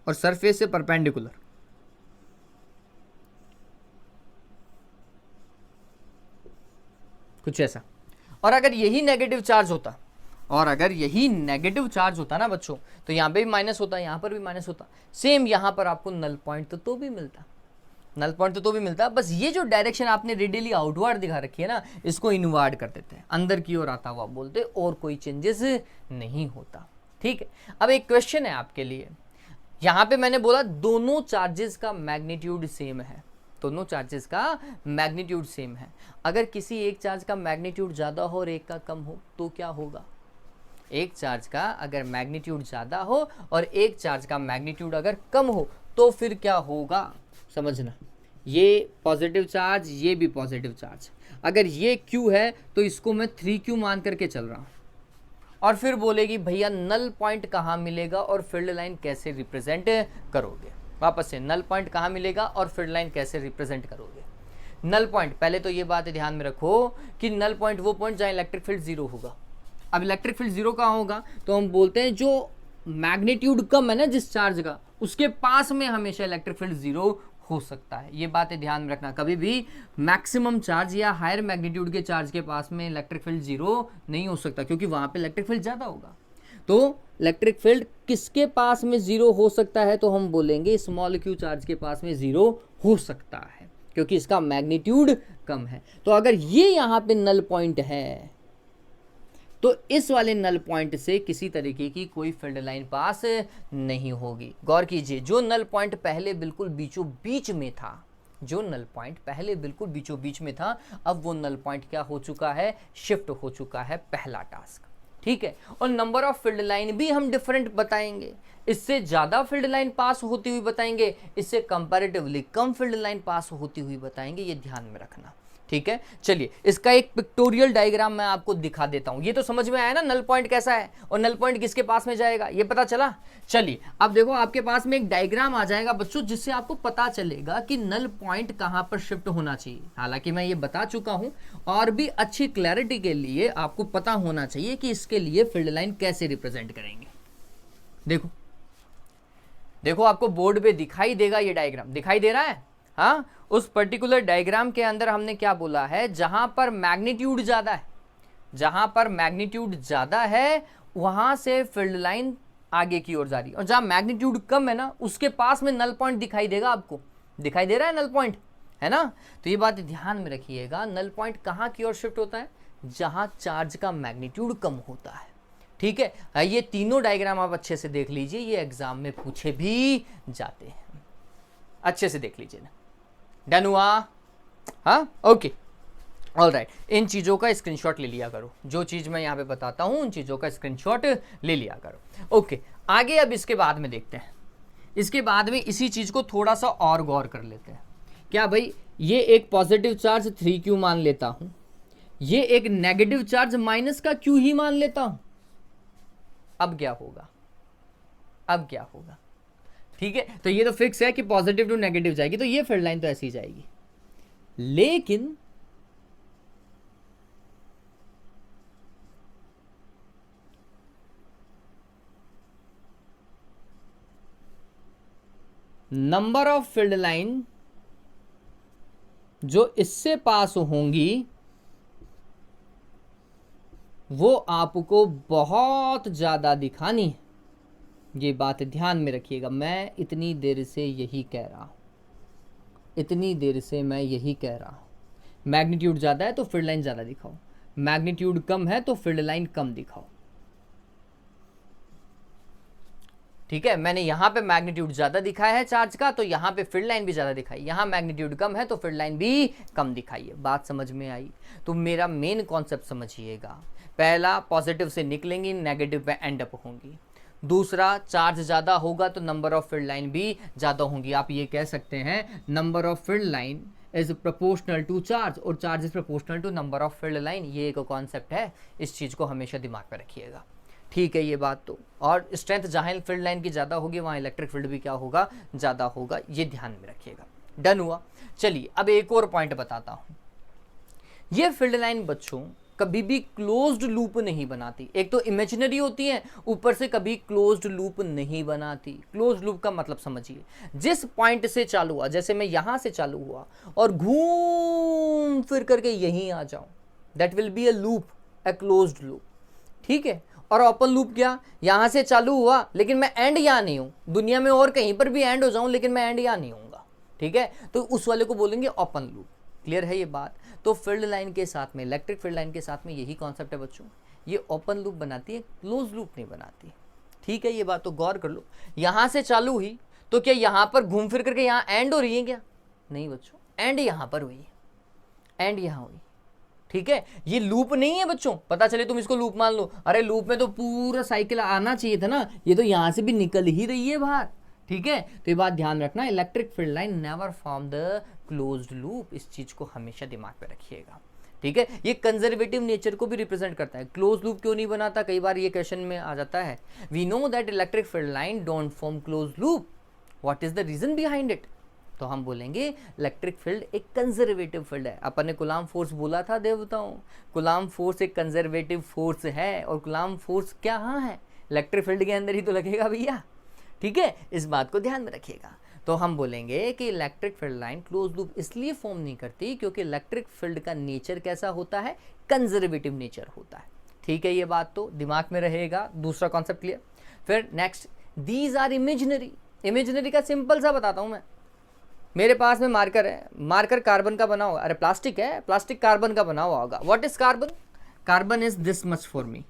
और सरफेस से परपेंडिकुलर। कुछ ऐसा। और अगर यही नेगेटिव चार्ज होता, ना बच्चों, तो यहां पे भी माइनस होता, यहां पर भी माइनस होता, सेम यहां पर आपको नल पॉइंट तो भी मिलता। बस ये जो डायरेक्शन आपने रेडियली आउटवर्ड दिखा रखी है ना, इसको इनवर्ड कर देते हैं, अंदर की ओर आता हुआ बोलते, और कोई चेंजेस नहीं होता, ठीक है। अब एक क्वेश्चन है आपके लिए, यहां पे मैंने बोला दोनों चार्जेस का मैग्नीट्यूड सेम है, दोनों चार्जेस का मैग्नीट्यूड सेम है। अगर किसी एक चार्ज का मैग्नीट्यूड ज़्यादा हो और एक का कम हो तो क्या होगा? एक चार्ज का अगर मैग्नीट्यूड ज़्यादा हो और एक चार्ज का मैग्नीट्यूड अगर कम हो तो फिर क्या होगा, समझना। ये पॉजिटिव चार्ज, ये भी पॉजिटिव चार्ज, अगर ये Q है तो इसको मैं 3Q मान करके चल रहा हूँ। और फिर बोलेगी भैया नल पॉइंट कहाँ मिलेगा और फील्ड लाइन कैसे रिप्रेजेंट करोगे? वापस से, नल पॉइंट कहाँ मिलेगा और फील्ड लाइन कैसे रिप्रेजेंट करोगे? नल पॉइंट, पहले तो ये बात ध्यान में रखो कि नल पॉइंट वो पॉइंट जहाँ इलेक्ट्रिक फील्ड जीरो होगा। अब इलेक्ट्रिक फील्ड जीरो कहाँ होगा? तो हम बोलते हैं जो मैग्नीट्यूड कम है ना जिस चार्ज का, उसके पास में हमेशा इलेक्ट्रिक फील्ड जीरो हो सकता है। ये बातें ध्यान में रखना, कभी भी मैक्सिमम चार्ज या हायर मैग्नीट्यूड के चार्ज के पास में इलेक्ट्रिक फील्ड जीरो नहीं हो सकता, क्योंकि वहां पे इलेक्ट्रिक फील्ड ज़्यादा होगा। तो इलेक्ट्रिक फील्ड किसके पास में जीरो हो सकता है? तो हम बोलेंगे स्मॉल q चार्ज के पास में जीरो हो सकता है, क्योंकि इसका मैग्नीट्यूड कम है। तो अगर ये यहाँ पे नल पॉइंट है तो इस वाले नल पॉइंट से किसी तरीके की कोई फील्ड लाइन पास नहीं होगी। गौर कीजिए, जो नल पॉइंट पहले बिल्कुल बीचों बीच में था, जो नल पॉइंट पहले बिल्कुल बीचों बीच में था, अब वो नल पॉइंट क्या हो चुका है? शिफ्ट हो चुका है। पहला टास्क, ठीक है। और नंबर ऑफ फील्ड लाइन भी हम डिफरेंट बताएंगे, इससे ज़्यादा फील्ड लाइन पास होती हुई बताएंगे, इससे कंपैरेटिवली कम फील्ड लाइन पास होती हुई बताएंगे। ये ध्यान में रखना, ठीक है। चलिए इसका एक पिक्टोरियल डायग्राम मैं आपको दिखा देता हूं। ये तो समझ में आया ना नल पॉइंट कैसा है और नल पॉइंट किसके पास में जाएगा, ये पता चला। चलिए अब देखो आपके पास में एक डायग्राम आ जाएगा बच्चों, जिससे आपको पता चलेगा कि नल पॉइंट कहां पर शिफ्ट होना चाहिए। हालांकि मैं ये बता चुका हूं, और भी अच्छी क्लैरिटी के लिए आपको पता होना चाहिए कि इसके लिए फील्ड लाइन कैसे रिप्रेजेंट करेंगे। देखो देखो आपको बोर्ड पे दिखाई देगा, ये डायग्राम दिखाई दे रहा है। हाँ, उस पर्टिकुलर डायग्राम के अंदर हमने क्या बोला है? जहां पर मैग्नीट्यूड ज्यादा है, जहां पर मैग्नीट्यूड ज्यादा है वहां से फील्ड लाइन आगे की ओर जा रही है, और जहां मैग्नीट्यूड कम है ना उसके पास में नल पॉइंट दिखाई देगा। आपको दिखाई दे रहा है नल पॉइंट, है ना? तो ये बात ध्यान में रखिएगा, नल पॉइंट कहां की ओर शिफ्ट होता है? जहां चार्ज का मैग्नीट्यूड कम होता है, ठीक है। ये तीनों डायग्राम आप अच्छे से देख लीजिए, ये एग्जाम में पूछे भी जाते हैं, अच्छे से देख लीजिए ना। डन हुआ? हाँ, ओके, ऑल राइट। इन चीज़ों का स्क्रीनशॉट ले लिया करो, जो चीज़ मैं यहाँ पे बताता हूँ उन चीज़ों का स्क्रीनशॉट ले लिया करो। ओके, आगे अब इसके बाद में देखते हैं, इसके बाद में इसी चीज़ को थोड़ा सा और गौर कर लेते हैं। क्या भाई, ये एक पॉजिटिव चार्ज 3Q मान लेता हूँ, ये एक नेगेटिव चार्ज माइनस का Q ही मान लेता हूँ। अब क्या होगा? अब क्या होगा? ठीक है, तो ये तो फिक्स है कि पॉजिटिव टू नेगेटिव जाएगी, तो ये फील्ड लाइन तो ऐसी जाएगी। लेकिन नंबर ऑफ फील्ड लाइन जो इससे पास होंगी वो आपको बहुत ज्यादा दिखानी है। ये बात ध्यान में रखिएगा, मैं इतनी देर से यही कह रहा हूं, इतनी देर से मैं यही कह रहा हूं। मैग्नीट्यूड ज़्यादा है तो फील्ड लाइन ज़्यादा दिखाओ, मैग्नीट्यूड कम है तो फील्ड लाइन कम दिखाओ, ठीक है। मैंने यहाँ पे मैग्नीट्यूड ज़्यादा दिखाया है चार्ज का, तो यहाँ पे फील्ड लाइन भी ज़्यादा दिखाई। यहाँ मैग्नीट्यूड कम है तो फील्ड लाइन भी कम दिखाई है। बात समझ में आई? तो मेरा मेन कॉन्सेप्ट समझिएगा, पहला पॉजिटिव से निकलेंगी, नेगेटिव पे एंड अप होंगी। दूसरा, चार्ज ज़्यादा होगा तो नंबर ऑफ फील्ड लाइन भी ज़्यादा होंगी। आप ये कह सकते हैं number of field line is proportional to charge और charge is proportional to number of field line. ये एक कॉन्सेप्ट है, इस चीज़ को हमेशा दिमाग में रखिएगा, ठीक है। ये बात तो, और स्ट्रेंथ जहाँ फील्ड लाइन की ज़्यादा होगी वहाँ इलेक्ट्रिक फील्ड भी क्या होगा? ज़्यादा होगा। ये ध्यान में रखिएगा। डन हुआ? चलिए अब एक और पॉइंट बताता हूँ। ये फील्ड लाइन बच्चों कभी भी क्लोज्ड लूप नहीं बनाती। एक तो इमेजिनरी होती है, ऊपर से कभी क्लोज्ड लूप नहीं बनाती। क्लोज्ड लूप का मतलब समझिए, जिस पॉइंट से चालू हुआ, जैसे मैं यहां से चालू हुआ और घूम फिर करके यहीं आ जाऊं, that will be a loop, a closed loop, ठीक है। और ओपन लूप क्या? यहां से चालू हुआ लेकिन मैं एंड यहां नहीं हूं, दुनिया में और कहीं पर भी एंड हो जाऊं लेकिन मैं एंड यहां नहीं होऊंगा, ठीक है। तो उस वाले को बोलेंगे ओपन लूप। क्लियर है ये बात? तो फील्ड लाइन के साथ में, इलेक्ट्रिक फील्ड लाइन के साथ में यही कॉन्सेप्ट है बच्चों, ये ओपन लूप बनाती है, क्लोज लूप नहीं बनाती, ठीक है। ये बात तो गौर कर लो। यहां से चालू हुई तो क्या यहां पर घूम फिर करके यहां एंड हो रही है क्या? नहीं बच्चों, एंड यहां पर हुई, एंड यहां हुई, ठीक है। ये लूप नहीं है बच्चों, पता चले तुम इसको लूप मान लो, अरे लूप में तो पूरा साइकिल आना चाहिए था ना, ये तो यहां से भी निकल ही रही है बाहर, ठीक है। तो ये बात ध्यान रखना, electric field line never form the closed loop, इस चीज को हमेशा दिमाग पे रखिएगा, ठीक है। ये कंजर्वेटिव नेचर को भी रिप्रेजेंट करता है। क्लोज लूप क्यों नहीं बनाता, कई बार ये क्वेश्चन में आ जाता है। We know that electric field line don't form close loop, what is the reason behind it, तो हम बोलेंगे इलेक्ट्रिक फील्ड एक कंजर्वेटिव फील्ड है। अपन ने कूलाम फोर्स बोला था देवताओं, कूलाम फोर्स एक कंजर्वेटिव फोर्स है, और कूलाम फोर्स क्या है, इलेक्ट्रिक फील्ड के अंदर ही तो लगेगा भैया, ठीक है। इस बात को ध्यान में रखिएगा। तो हम बोलेंगे कि electric field line close loop इसलिए फॉर्म नहीं करती क्योंकि इलेक्ट्रिक फील्ड का नेचर कैसा होता है, कंजर्वेटिव नेचर होता है, ठीक है। ये बात तो दिमाग में रहेगा। दूसरा कॉन्सेप्ट क्लियर। फिर next, these are imaginary. Imaginary का सिंपल सा बताता हूं मैं, मेरे पास में मार्कर है, मार्कर कार्बन का बना हुआ, अरे प्लास्टिक है, प्लास्टिक कार्बन का बना हुआ होगा। What is carbon, carbon is this much for me,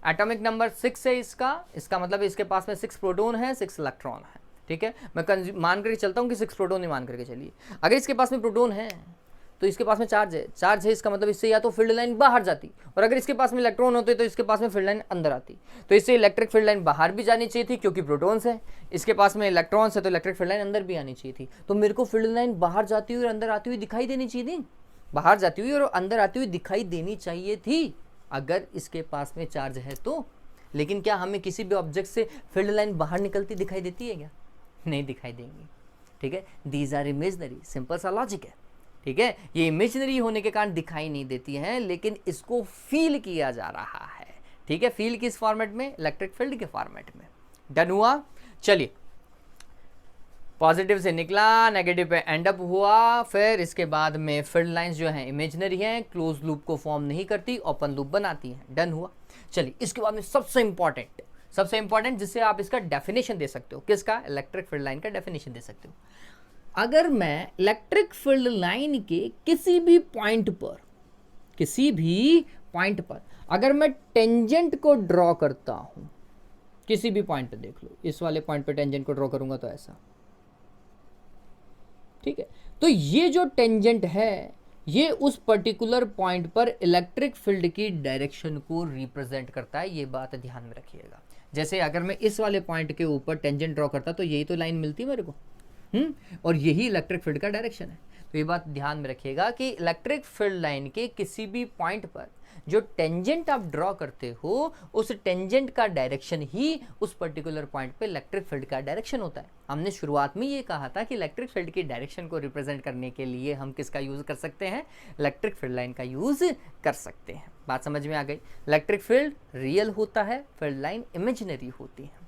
atomic number 6 है इसका मतलब इसके पास में 6 प्रोटॉन है, 6 इलेक्ट्रॉन है, ठीक है। मैं मान करके चलता हूं कि 6 प्रोटॉन ही मान करके चलिए। अगर इसके पास में प्रोटॉन है तो इसके पास में चार्ज है, चार्ज है, इसका मतलब इससे या तो फील्ड लाइन बाहर जाती, और अगर इसके पास में इलेक्ट्रॉन होते तो इसके पास में फील्ड लाइन अंदर आती। तो इससे इलेक्ट्रिक फील्ड लाइन बाहर भी जानी चाहिए थी क्योंकि प्रोटॉन्स है, इसके पास में इलेक्ट्रॉन्स है तो इलेक्ट्रिक फील्ड लाइन अंदर भी आनी चाहिए थी। तो मेरे को फील्ड लाइन बाहर जाती हुई और अंदर आती हुई दिखाई देनी चाहिए थी, बाहर जाती हुई और अंदर आती हुई दिखाई देनी चाहिए थी अगर इसके पास में चार्ज है तो। लेकिन क्या हमें किसी भी ऑब्जेक्ट से फील्ड लाइन बाहर निकलती दिखाई देती है क्या, नहीं दिखाई देंगी, ठीक है। दीज आर इमेजिनरी, सिंपल सा लॉजिक है, ठीक है। ये इमेजिनरी होने के कारण दिखाई नहीं देती हैं, लेकिन इसको फील किया जा रहा है, ठीक है। फील किस फॉर्मेट में, इलेक्ट्रिक फील्ड के फॉर्मेट में। डन हुआ। चलिए, पॉजिटिव से निकला, नेगेटिव पे एंड अप हुआ। फिर इसके बाद में फील्ड लाइंस जो हैं इमेजिनरी हैं, क्लोज लूप को फॉर्म नहीं करती, ओपन लूप बनाती हैं। डन हुआ। चलिए, इसके बाद में सबसे इंपॉर्टेंट जिससे आप इसका डेफिनेशन दे सकते हो, किसका, इलेक्ट्रिक फील्ड लाइन का डेफिनेशन दे सकते हो। अगर मैं इलेक्ट्रिक फील्ड लाइन के किसी भी पॉइंट पर अगर मैं टेंजेंट को ड्रॉ करता हूं, किसी भी पॉइंट पे देख लो, इस वाले पॉइंट पे टेंजेंट को ड्रॉ करूंगा तो ऐसा, ठीक है। तो ये जो टेंजेंट है ये उस पर्टिकुलर पॉइंट पर इलेक्ट्रिक फील्ड की डायरेक्शन को रिप्रेजेंट करता है, ये बात ध्यान में रखिएगा। जैसे अगर मैं इस वाले पॉइंट के ऊपर टेंजेंट ड्रॉ करता तो यही तो लाइन मिलती मेरे को, और यही इलेक्ट्रिक फील्ड का डायरेक्शन है। तो ये बात ध्यान में रखिएगा कि इलेक्ट्रिक फील्ड लाइन के किसी भी पॉइंट पर जो टेंजेंट आप ड्रॉ करते हो, उस टेंजेंट का डायरेक्शन ही उस पर्टिकुलर पॉइंट पे इलेक्ट्रिक फील्ड का डायरेक्शन होता है। हमने शुरुआत में ये कहा था कि इलेक्ट्रिक फील्ड की डायरेक्शन को रिप्रेजेंट करने के लिए हम किसका यूज कर सकते हैं, इलेक्ट्रिक फील्ड लाइन का यूज कर सकते हैं। बात समझ में आ गई। इलेक्ट्रिक फील्ड रियल होता है, फील्ड लाइन इमेजिनरी होती है।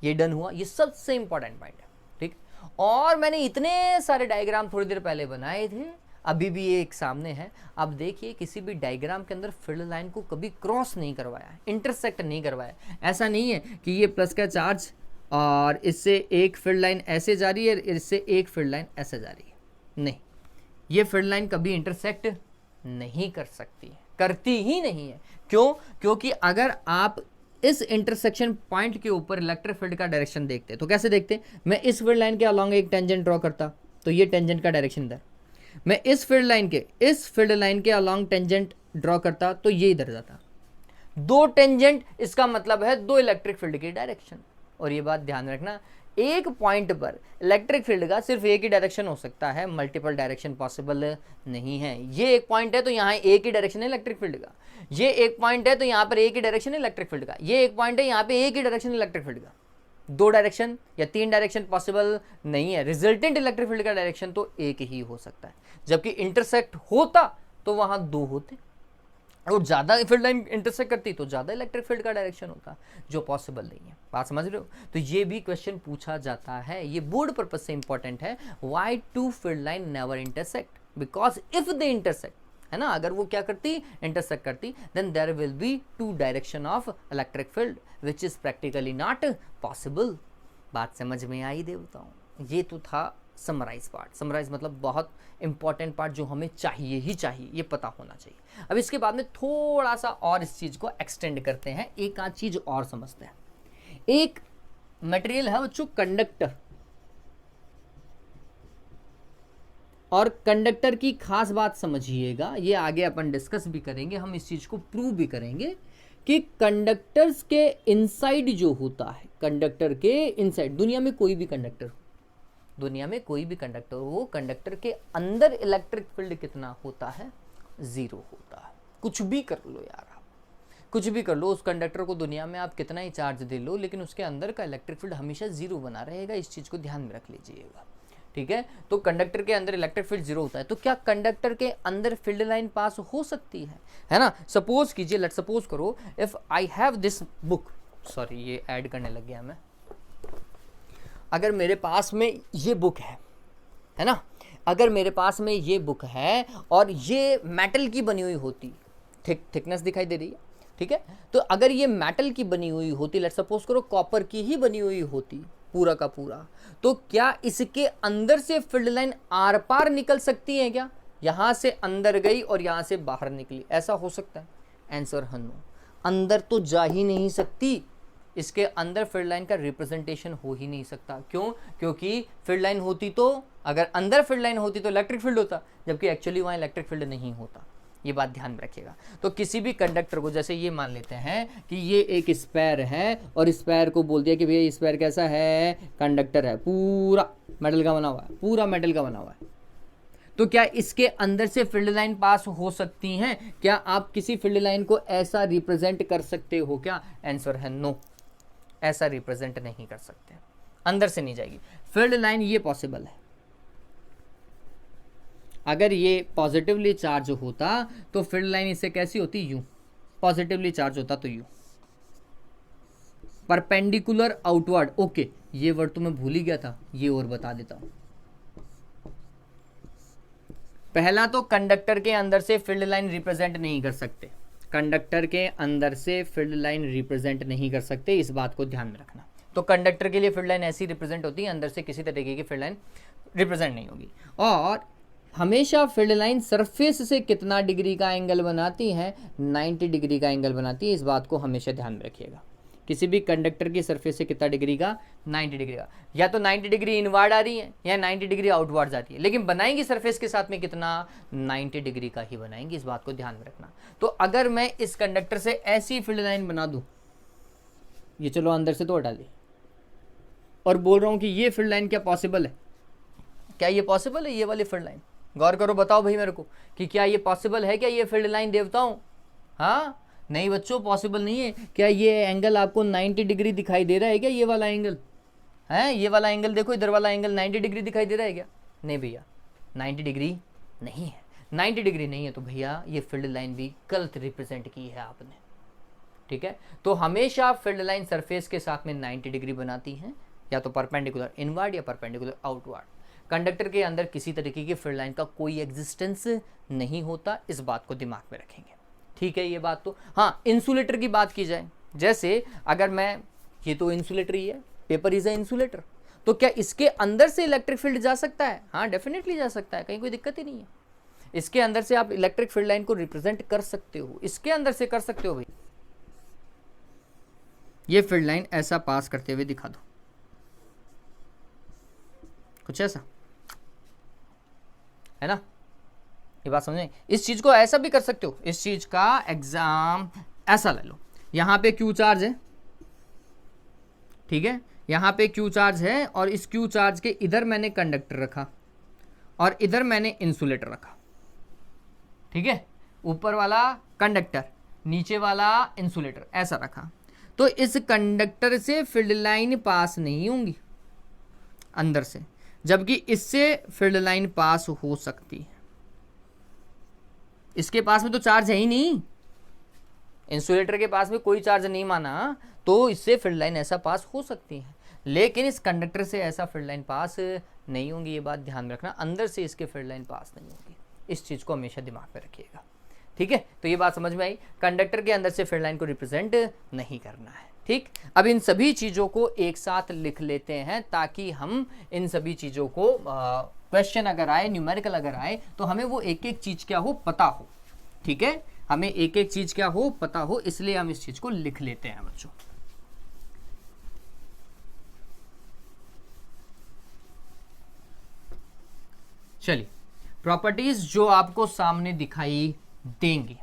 ये डन हुआ। ये सबसे इंपॉर्टेंट पॉइंट है, ठीक। और मैंने इतने सारे डायग्राम थोड़ी देर पहले बनाए थे, अभी भी ये एक सामने है। अब देखिए, किसी भी डायग्राम के अंदर फील्ड लाइन को कभी क्रॉस नहीं करवाया, इंटरसेक्ट नहीं करवाया। ऐसा नहीं है कि ये प्लस का चार्ज और इससे एक फील्ड लाइन ऐसे जा रही है, इससे एक फील्ड लाइन ऐसे जा रही है, नहीं, ये फील्ड लाइन कभी इंटरसेक्ट नहीं कर सकती, करती ही नहीं है। क्यों? क्योंकि अगर आप इस इंटरसेक्शन पॉइंट के ऊपर इलेक्ट्रिक फील्ड का डायरेक्शन देखते तो कैसे देखते, मैं इस फील्ड लाइन के अलॉन्ग एक टेंजेंट ड्रॉ करता तो ये टेंजेंट का डायरेक्शन इधर, मैं इस फील्ड लाइन के अलॉन्ग टेंजेंट ड्रॉ करता तो ये इधर जाता। दो टेंजेंट, इसका मतलब है दो इलेक्ट्रिक फील्ड की डायरेक्शन। और ये बात ध्यान रखना, एक पॉइंट पर इलेक्ट्रिक फील्ड का सिर्फ एक ही डायरेक्शन हो सकता है, मल्टीपल डायरेक्शन पॉसिबल नहीं है। ये एक पॉइंट है तो यहाँ एक ही डायरेक्शन है इलेक्ट्रिक फील्ड का, ये एक पॉइंट है तो यहाँ पर एक ही डायरेक्शन है इलेक्ट्रिक फील्ड का, ये एक पॉइंट है यहाँ पे एक ही डायरेक्शन इलेक्ट्रिक फील्ड का। दो डायरेक्शन या तीन डायरेक्शन पॉसिबल नहीं है। रिजल्टेंट इलेक्ट्रिक फील्ड का डायरेक्शन तो एक ही हो सकता है, जबकि इंटरसेक्ट होता तो वहां दो होते, और ज्यादा फील्ड लाइन इंटरसेक्ट करती तो ज्यादा इलेक्ट्रिक फील्ड का डायरेक्शन होता, जो पॉसिबल नहीं है। बात समझ रहे हो? तो ये भी क्वेश्चन पूछा जाता है, ये बोर्ड पर्पज से इंपॉर्टेंट है। Why two field line never intersect? Because if they intersect, है ना, अगर वो क्या करती, इंटरसेक्ट करती, then there will be two direction of electric field which is practically not possible. बात समझ में आई देवताओं? ये तो था समराइज पार्ट। समराइज मतलब बहुत इंपॉर्टेंट पार्ट जो हमें चाहिए ही चाहिए, ये पता होना चाहिए। अब इसके बाद में थोड़ा सा और इस चीज को एक्सटेंड करते हैं, एक आध चीज और समझते हैं। एक मटेरियल है बच्चों, कंडक्टर। और कंडक्टर की खास बात समझिएगा, ये आगे अपन डिस्कस भी करेंगे, हम इस चीज को प्रूव भी करेंगे कि कंडक्टर्स के इनसाइड जो होता है, कंडक्टर के इनसाइड, दुनिया में कोई भी कंडक्टर हो, दुनिया में कोई भी कंडक्टर हो, कंडक्टर के अंदर इलेक्ट्रिक फील्ड कितना होता है? 0 होता है। कुछ भी कर लो यार, आप कुछ भी कर लो, उस कंडक्टर को दुनिया में आप कितना ही चार्ज दे लो, लेकिन उसके अंदर का इलेक्ट्रिक फील्ड हमेशा 0 बना रहेगा। इस चीज को ध्यान में रख लीजिएगा, ठीक है। तो कंडक्टर के अंदर इलेक्ट्रिक फील्ड 0 होता है। तो क्या कंडक्टर के अंदर फील्ड लाइन पास हो सकती है ना? सपोज कीजिए, लेट सपोज करो, if I have this book, sorry ये ऐड करने लग गया मैं, अगर मेरे पास में ये बुक है ना, अगर मेरे पास में ये बुक है और ये मेटल की बनी हुई होती, थिकनेस दिखाई दे रही है, ठीक है। तो अगर ये मेटल की बनी हुई होती, लेट्स सपोज करो कॉपर की ही बनी हुई होती पूरा का पूरा, तो क्या इसके अंदर से फील्ड लाइन आर पार निकल सकती है क्या? यहां से अंदर गई और यहां से बाहर निकली, ऐसा हो सकता है? आंसर है नो, अंदर तो जा ही नहीं सकती। इसके अंदर फील्ड लाइन का रिप्रेजेंटेशन हो ही नहीं सकता। क्यों? क्योंकि फील्ड लाइन होती तो, अगर अंदर फील्ड लाइन होती तो इलेक्ट्रिक फील्ड होता, जबकि एक्चुअली वहां इलेक्ट्रिक फील्ड नहीं होता। ये बात ध्यान में रखिएगा। तो किसी भी कंडक्टर को, जैसे ये मान लेते हैं कि ये एक स्पेयर है और स्पेयर को बोल दिया कि भैया स्पेयर कैसा है? कंडक्टर है, पूरा मेटल का बना हुआ है, पूरा मेटल का बना हुआ है। तो क्या इसके अंदर से फील्ड लाइन पास हो सकती हैं? क्या आप किसी फील्ड लाइन को ऐसा रिप्रेजेंट कर सकते हो क्या? आंसर है नो, ऐसा रिप्रेजेंट नहीं कर सकते, अंदर से नहीं जाएगी फील्ड लाइन। ये पॉसिबल है, अगर ये पॉजिटिवली चार्ज होता तो फील्ड लाइन इससे कैसी होती? यूं। पॉजिटिवली चार्ज होता तो यूं, परपेंडिकुलर आउटवर्ड। ओके, ये वर्ड तो मैं भूल ही गया था, ये और बता देता हूं। पहला तो कंडक्टर के अंदर से फील्ड लाइन रिप्रेजेंट नहीं कर सकते, कंडक्टर के अंदर से फील्ड लाइन रिप्रेजेंट नहीं कर सकते, इस बात को ध्यान में रखना। तो कंडक्टर के लिए फील्ड लाइन ऐसी रिप्रेजेंट होती है, अंदर से किसी तरीके की फील्ड लाइन रिप्रेजेंट नहीं होगी। और हमेशा फील्ड लाइन सरफेस से कितना डिग्री का एंगल बनाती है? 90 डिग्री का एंगल बनाती है, इस बात को हमेशा ध्यान में रखिएगा। किसी भी कंडक्टर की सरफेस से कितना डिग्री का? 90 डिग्री का। या तो 90 डिग्री इनवर्ड आ रही है या 90 डिग्री आउटवर्ड जाती है, लेकिन बनाएंगी सरफेस के साथ में कितना? 90 डिग्री का ही बनाएंगी, इस बात को ध्यान में रखना। तो अगर मैं इस कंडक्टर से ऐसी फील्ड लाइन बना दूं, ये चलो अंदर से तो हटा दी, और बोल रहा हूं कि ये फील्ड लाइन क्या पॉसिबल है? क्या ये पॉसिबल है? ये वाली फील्ड लाइन, गौर करो, बताओ भाई मेरे को कि क्या ये पॉसिबल है? क्या ये फील्ड लाइन देवताओं? हाँ नहीं बच्चों, पॉसिबल नहीं है। क्या ये एंगल आपको 90 डिग्री दिखाई दे रहा है क्या? ये वाला एंगल है, ये वाला एंगल देखो, इधर वाला एंगल 90 डिग्री दिखाई दे रहा है क्या? नहीं भैया, 90 डिग्री नहीं है। 90 डिग्री नहीं है तो भैया ये फील्ड लाइन भी गलत रिप्रेजेंट की है आपने, ठीक है। तो हमेशा फील्ड लाइन सरफेस के साथ में 90 डिग्री बनाती है, या तो परपेंडिकुलर इनवर्ड या परपेंडिकुलर आउटवर्ड। कंडक्टर के अंदर किसी तरीके की फील्ड लाइन का कोई एग्जिस्टेंस नहीं होता, इस बात को दिमाग में रखेंगे, ठीक है। ये बात तो हाँ, इंसुलेटर की बात की जाए, जैसे अगर मैं, ये तो इंसुलेटर ही है, पेपर इज अ इंसुलेटर, तो क्या इसके अंदर से इलेक्ट्रिक फील्ड जा सकता है? हाँ डेफिनेटली जा सकता है, कहीं कोई दिक्कत ही नहीं है। इसके अंदर से आप इलेक्ट्रिक फील्ड लाइन को रिप्रेजेंट कर सकते हो, इसके अंदर से कर सकते हो भाई। ये फील्ड लाइन ऐसा पास करते हुए दिखा दो, कुछ ऐसा, है ना? ये बात समझे? इस चीज को ऐसा भी कर सकते हो, इस चीज का एग्जाम ऐसा ले लो, यहां पे क्यू चार्ज है, ठीक है, यहां पे क्यू चार्ज है, और इस क्यू चार्ज के इधर मैंने कंडक्टर रखा और इधर मैंने इंसुलेटर रखा, ठीक है। ऊपर वाला कंडक्टर, नीचे वाला इंसुलेटर, ऐसा रखा। तो इस कंडक्टर से फील्ड लाइन पास नहीं होंगी अंदर से, जबकि इससे फील्ड लाइन पास हो सकती है। इसके पास में तो चार्ज है ही नहीं, इंसुलेटर के पास में कोई चार्ज नहीं माना, तो इससे फील्ड लाइन ऐसा पास हो सकती है, लेकिन इस कंडक्टर से ऐसा फील्ड लाइन पास नहीं होंगी। ये बात ध्यान में रखना, अंदर से इसके फील्ड लाइन पास नहीं होगी, इस चीज को हमेशा दिमाग में रखिएगा, ठीक है। तो ये बात समझ में आई, कंडक्टर के अंदर से फील्ड लाइन को रिप्रेजेंट नहीं करना है, ठीक। अब इन सभी चीजों को एक साथ लिख लेते हैं, ताकि हम इन सभी चीजों को क्वेश्चन अगर आए, न्यूमेरिकल अगर आए, तो हमें वो एक एक चीज क्या हो पता हो, ठीक है। हमें एक एक चीज क्या हो पता हो, इसलिए हम इस चीज को लिख लेते हैं बच्चों। चलिए, प्रॉपर्टीज जो आपको सामने दिखाई देंगी।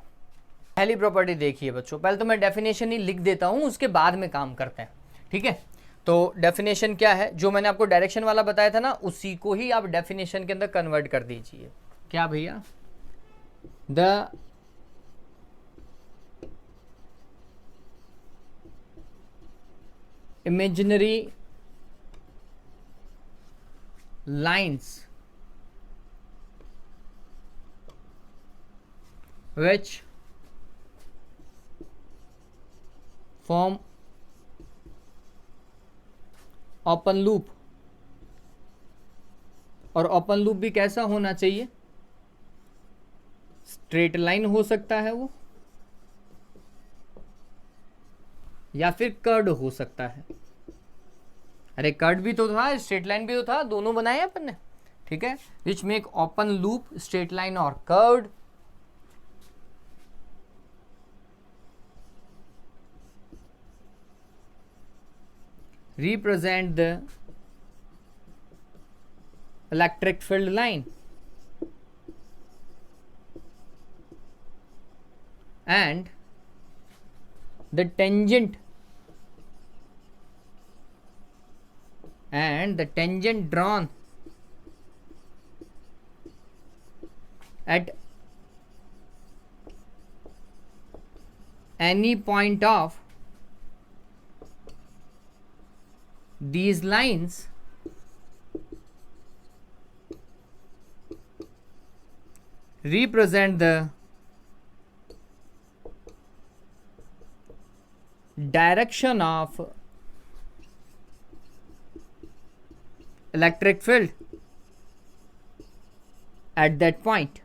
पहली प्रॉपर्टी देखिए बच्चों, पहले तो मैं डेफिनेशन ही लिख देता हूं, उसके बाद में काम करते हैं, ठीक है। तो डेफिनेशन क्या है, जो मैंने आपको डायरेक्शन वाला बताया था ना, उसी को ही आप डेफिनेशन के अंदर कन्वर्ट कर दीजिए। क्या भैया, the imaginary lines which form open loop, और ओपन लूप भी कैसा होना चाहिए, स्ट्रेट लाइन हो सकता है वो, या फिर कर्ड हो सकता है। अरे कर्ड भी तो था, स्ट्रेट लाइन भी तो था, दोनों बनाए अपन ने, ठीक है। Which make open loop straight line और curd, represent the electric field line and the tangent drawn at any point of these lines represent the direction of electric field at that point,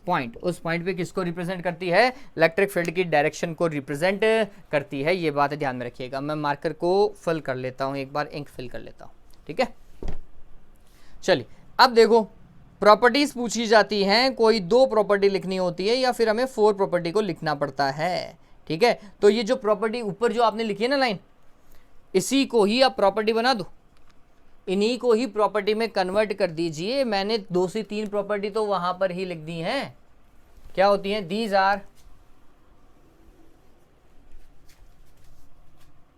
point, उस point पे किसको represent करती है, electric field की direction को represent करती है। ये बात ध्यान में रखिएगा। मैं मार्कर को फिल कर लेता हूं, एक बार इंक फिल कर लेता हूं, ठीक है। चलिए अब देखो, प्रॉपर्टीज पूछी जाती हैं, कोई 2 प्रॉपर्टी लिखनी होती है या फिर हमें 4 प्रॉपर्टी को लिखना पड़ता है, ठीक है। तो ये जो प्रॉपर्टी ऊपर जो आपने लिखी है ना लाइन, इसी को ही आप प्रॉपर्टी बना दो, इन्हीं को ही प्रॉपर्टी में कन्वर्ट कर दीजिए। मैंने 2 से 3 प्रॉपर्टी तो वहां पर ही लिख दी हैं। क्या होती हैं, these are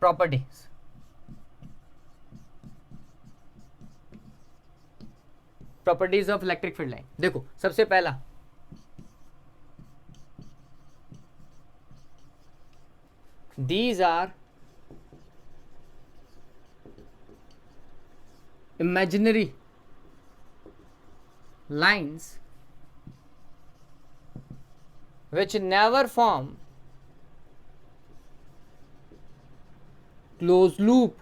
properties, properties of electric field line. देखो सबसे पहला, these are imaginary lines which never form closed loop,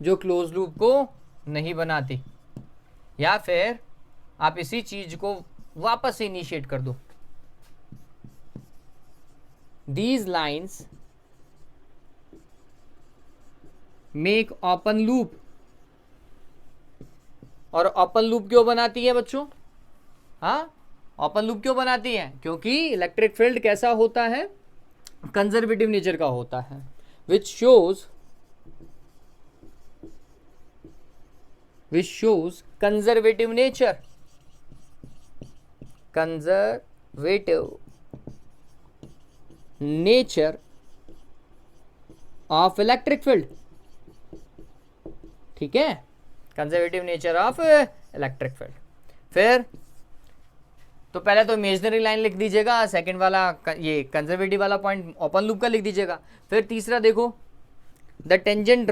जो क्लोज लूप को नहीं बनाती। या फिर आप इसी चीज को वापस इनिशिएट कर दो, these lines make open loop। और ओपन लूप क्यों बनाती है बच्चों, हाँ ओपन लूप क्यों बनाती है, क्योंकि इलेक्ट्रिक फील्ड कैसा होता है, कंजर्वेटिव नेचर का होता है, which shows conservative nature, of electric field, ठीक है, conservative nature of electric field. फिर तो पहले तो इमेजिनरी लाइन लिख दीजिएगा, सेकंड वाला ये कंजर्वेटिव वाला पॉइंट ओपन लूप का लिख दीजिएगा। फिर तीसरा देखो, the tangent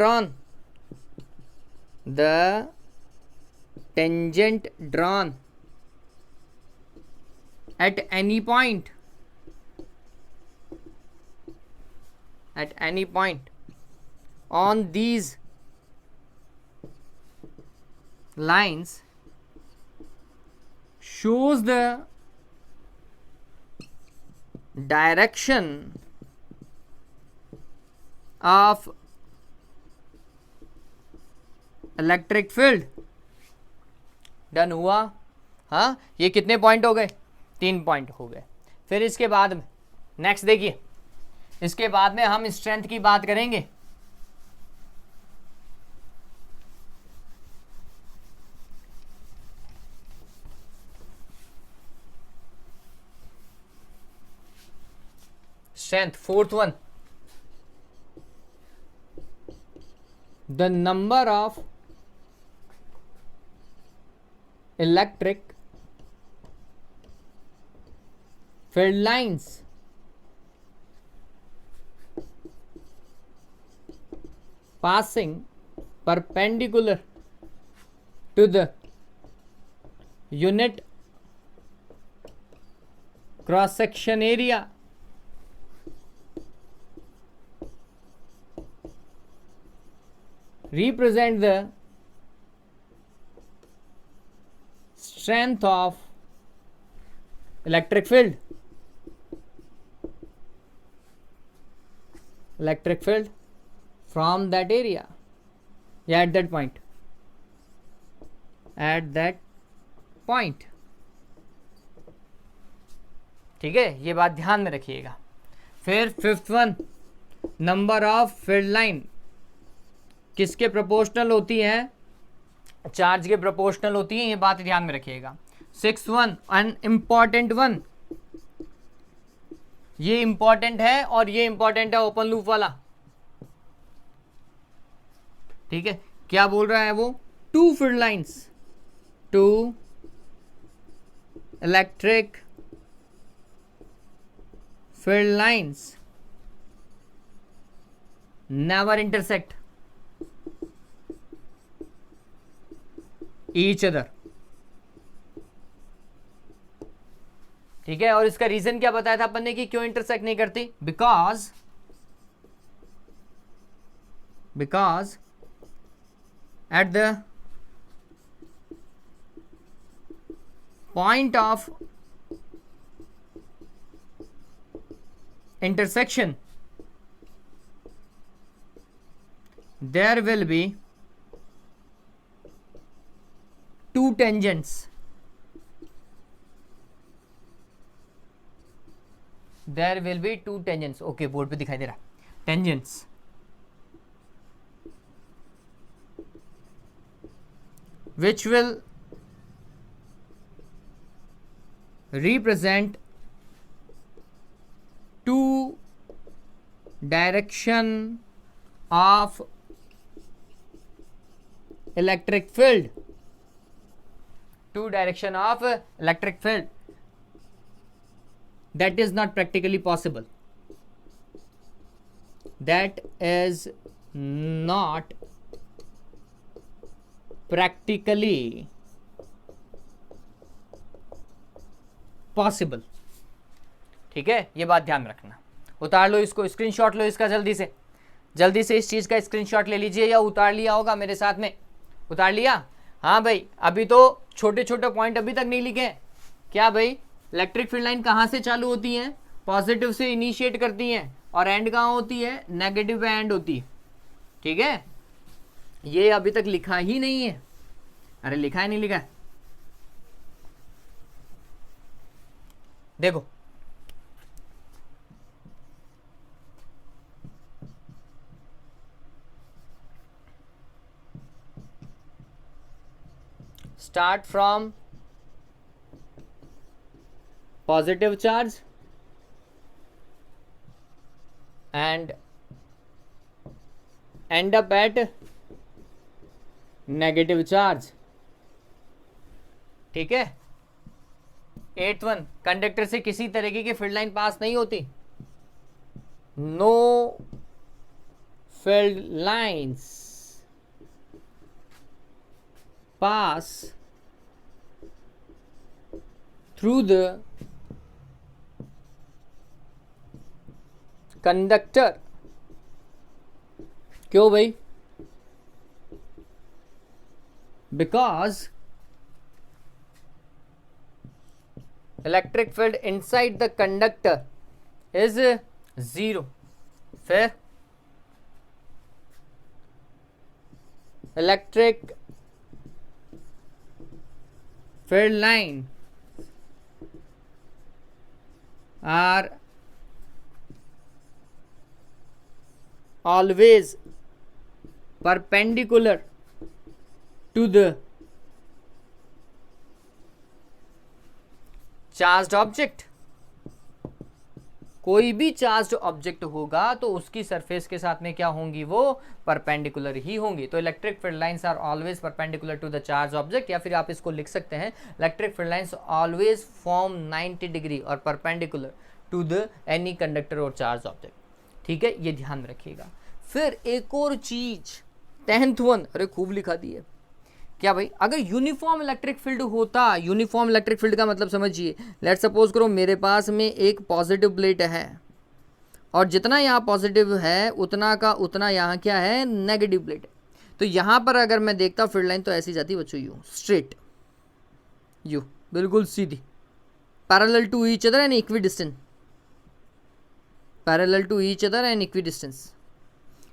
drawn at any point on these lines shows the direction of electric field। Done हुआ, हाँ ये कितने पॉइंट हो गए, 3 पॉइंट हो गए। फिर इसके बाद में नेक्स्ट देखिए, इसके बाद में हम स्ट्रेंथ की बात करेंगे। strength. Fourth one, the number of electric field lines passing perpendicular to the unit cross section area represent the strength of electric field. Electric field from that area. Yeah, at that point. At that point. ठीक है, ये बात ध्यान में रखिएगा. फिर fifth one, number of field line किसके proportional होती है? चार्ज के प्रोपोर्शनल होती है, ये बात ध्यान में रखिएगा. Six one, an important one, ये इंपॉर्टेंट है और ये इंपॉर्टेंट है ओपन लूप वाला. ठीक है, क्या बोल रहा है वो? Two field lines, two electric field lines never intersect each other. ठीक है, और इसका रीजन क्या बताया था अपन ने कि क्यों इंटरसेक्ट नहीं करती? Because at the point of intersection there will be two tangents. There will be two tangents. Okay, board पे दिखाई दे रहा. Tangents. Which will represent two direction of electric field. Two direction of electric field. That is not practically possible. That is not practically possible. ठीक है, ये बात ध्यान रखना. उतार लो इसको, स्क्रीनशॉट लो इसका जल्दी से इस चीज़ का स्क्रीनशॉट ले लीजिए, या उतार लिया होगा मेरे साथ में. उतार लिया? हाँ भाई, अभी तो छोटे छोटे पॉइंट अभी तक नहीं लिखे हैं. क्या भाई? इलेक्ट्रिक फील्ड लाइन कहाँ से चालू होती है? पॉजिटिव से इनिशिएट करती हैं और एंड कहाँ होती है? नेगेटिव पे एंड होती है. ठीक है, ये अभी तक लिखा ही नहीं है. अरे लिखा है, नहीं लिखा है? देखो, start from positive charge and end up at negative charge. ठीक है. एट वन, कंडक्टर से किसी तरीके की फील्ड लाइन पास नहीं होती. Know field lines pass through the conductor. क्यों भाई? Because electric field inside the conductor is zero. फिर electric field line are always perpendicular to the charged object. कोई भी चार्ज्ड ऑब्जेक्ट होगा तो उसकी सरफेस के साथ में क्या होंगी, वो परपेंडिकुलर ही होंगी। तो electric field lines are always perpendicular to the charge object, या फिर आप इसको लिख सकते हैं electric field lines always form 90 degree और perpendicular to the any conductor और चार्ज ऑब्जेक्ट। ठीक है, ये ध्यान में रखिएगा। फिर एक और चीज 10th वन, अरे खूब लिखा दी है क्या भाई, अगर यूनिफॉर्म इलेक्ट्रिक फील्ड होता, यूनिफॉर्म इलेक्ट्रिक फील्ड का मतलब समझिए, लेट सपोज करो मेरे पास में एक पॉजिटिव प्लेट है और जितना यहाँ पॉजिटिव है उतना का उतना यहाँ क्या है, नेगेटिव प्लेट है। तो यहाँ पर अगर मैं देखता फील्ड लाइन तो ऐसी जाती बच्चों, यू स्ट्रेट, यू बिल्कुल सीधी, parallel to each other and equidistance, parallel to each other and equidistance.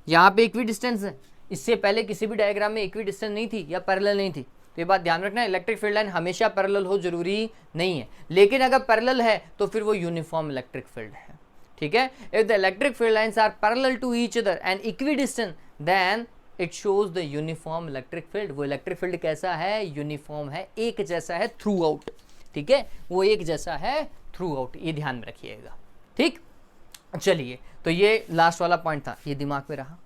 यहाँ पे इक्वी डिस्टेंस है, इससे पहले किसी भी डायग्राम में इक्वी डिस्टेंस नहीं थी या पैरेलल नहीं थी। तो ये बात ध्यान रखना, इलेक्ट्रिक फील्ड लाइन हमेशा पैरेलल हो जरूरी नहीं है, लेकिन अगर पैरेलल है तो फिर वो यूनिफॉर्म इलेक्ट्रिक फील्ड है। ठीक है, if the electric field lines are parallel to each other and equidistance then it shows the uniform electric field. वो इलेक्ट्रिक फील्ड कैसा है, यूनिफॉर्म है, एक जैसा है थ्रू आउट। ठीक है, वो एक जैसा है थ्रू आउट, ये ध्यान में रखिएगा। ठीक, चलिए, तो ये लास्ट वाला पॉइंट था, ये दिमाग में रहा।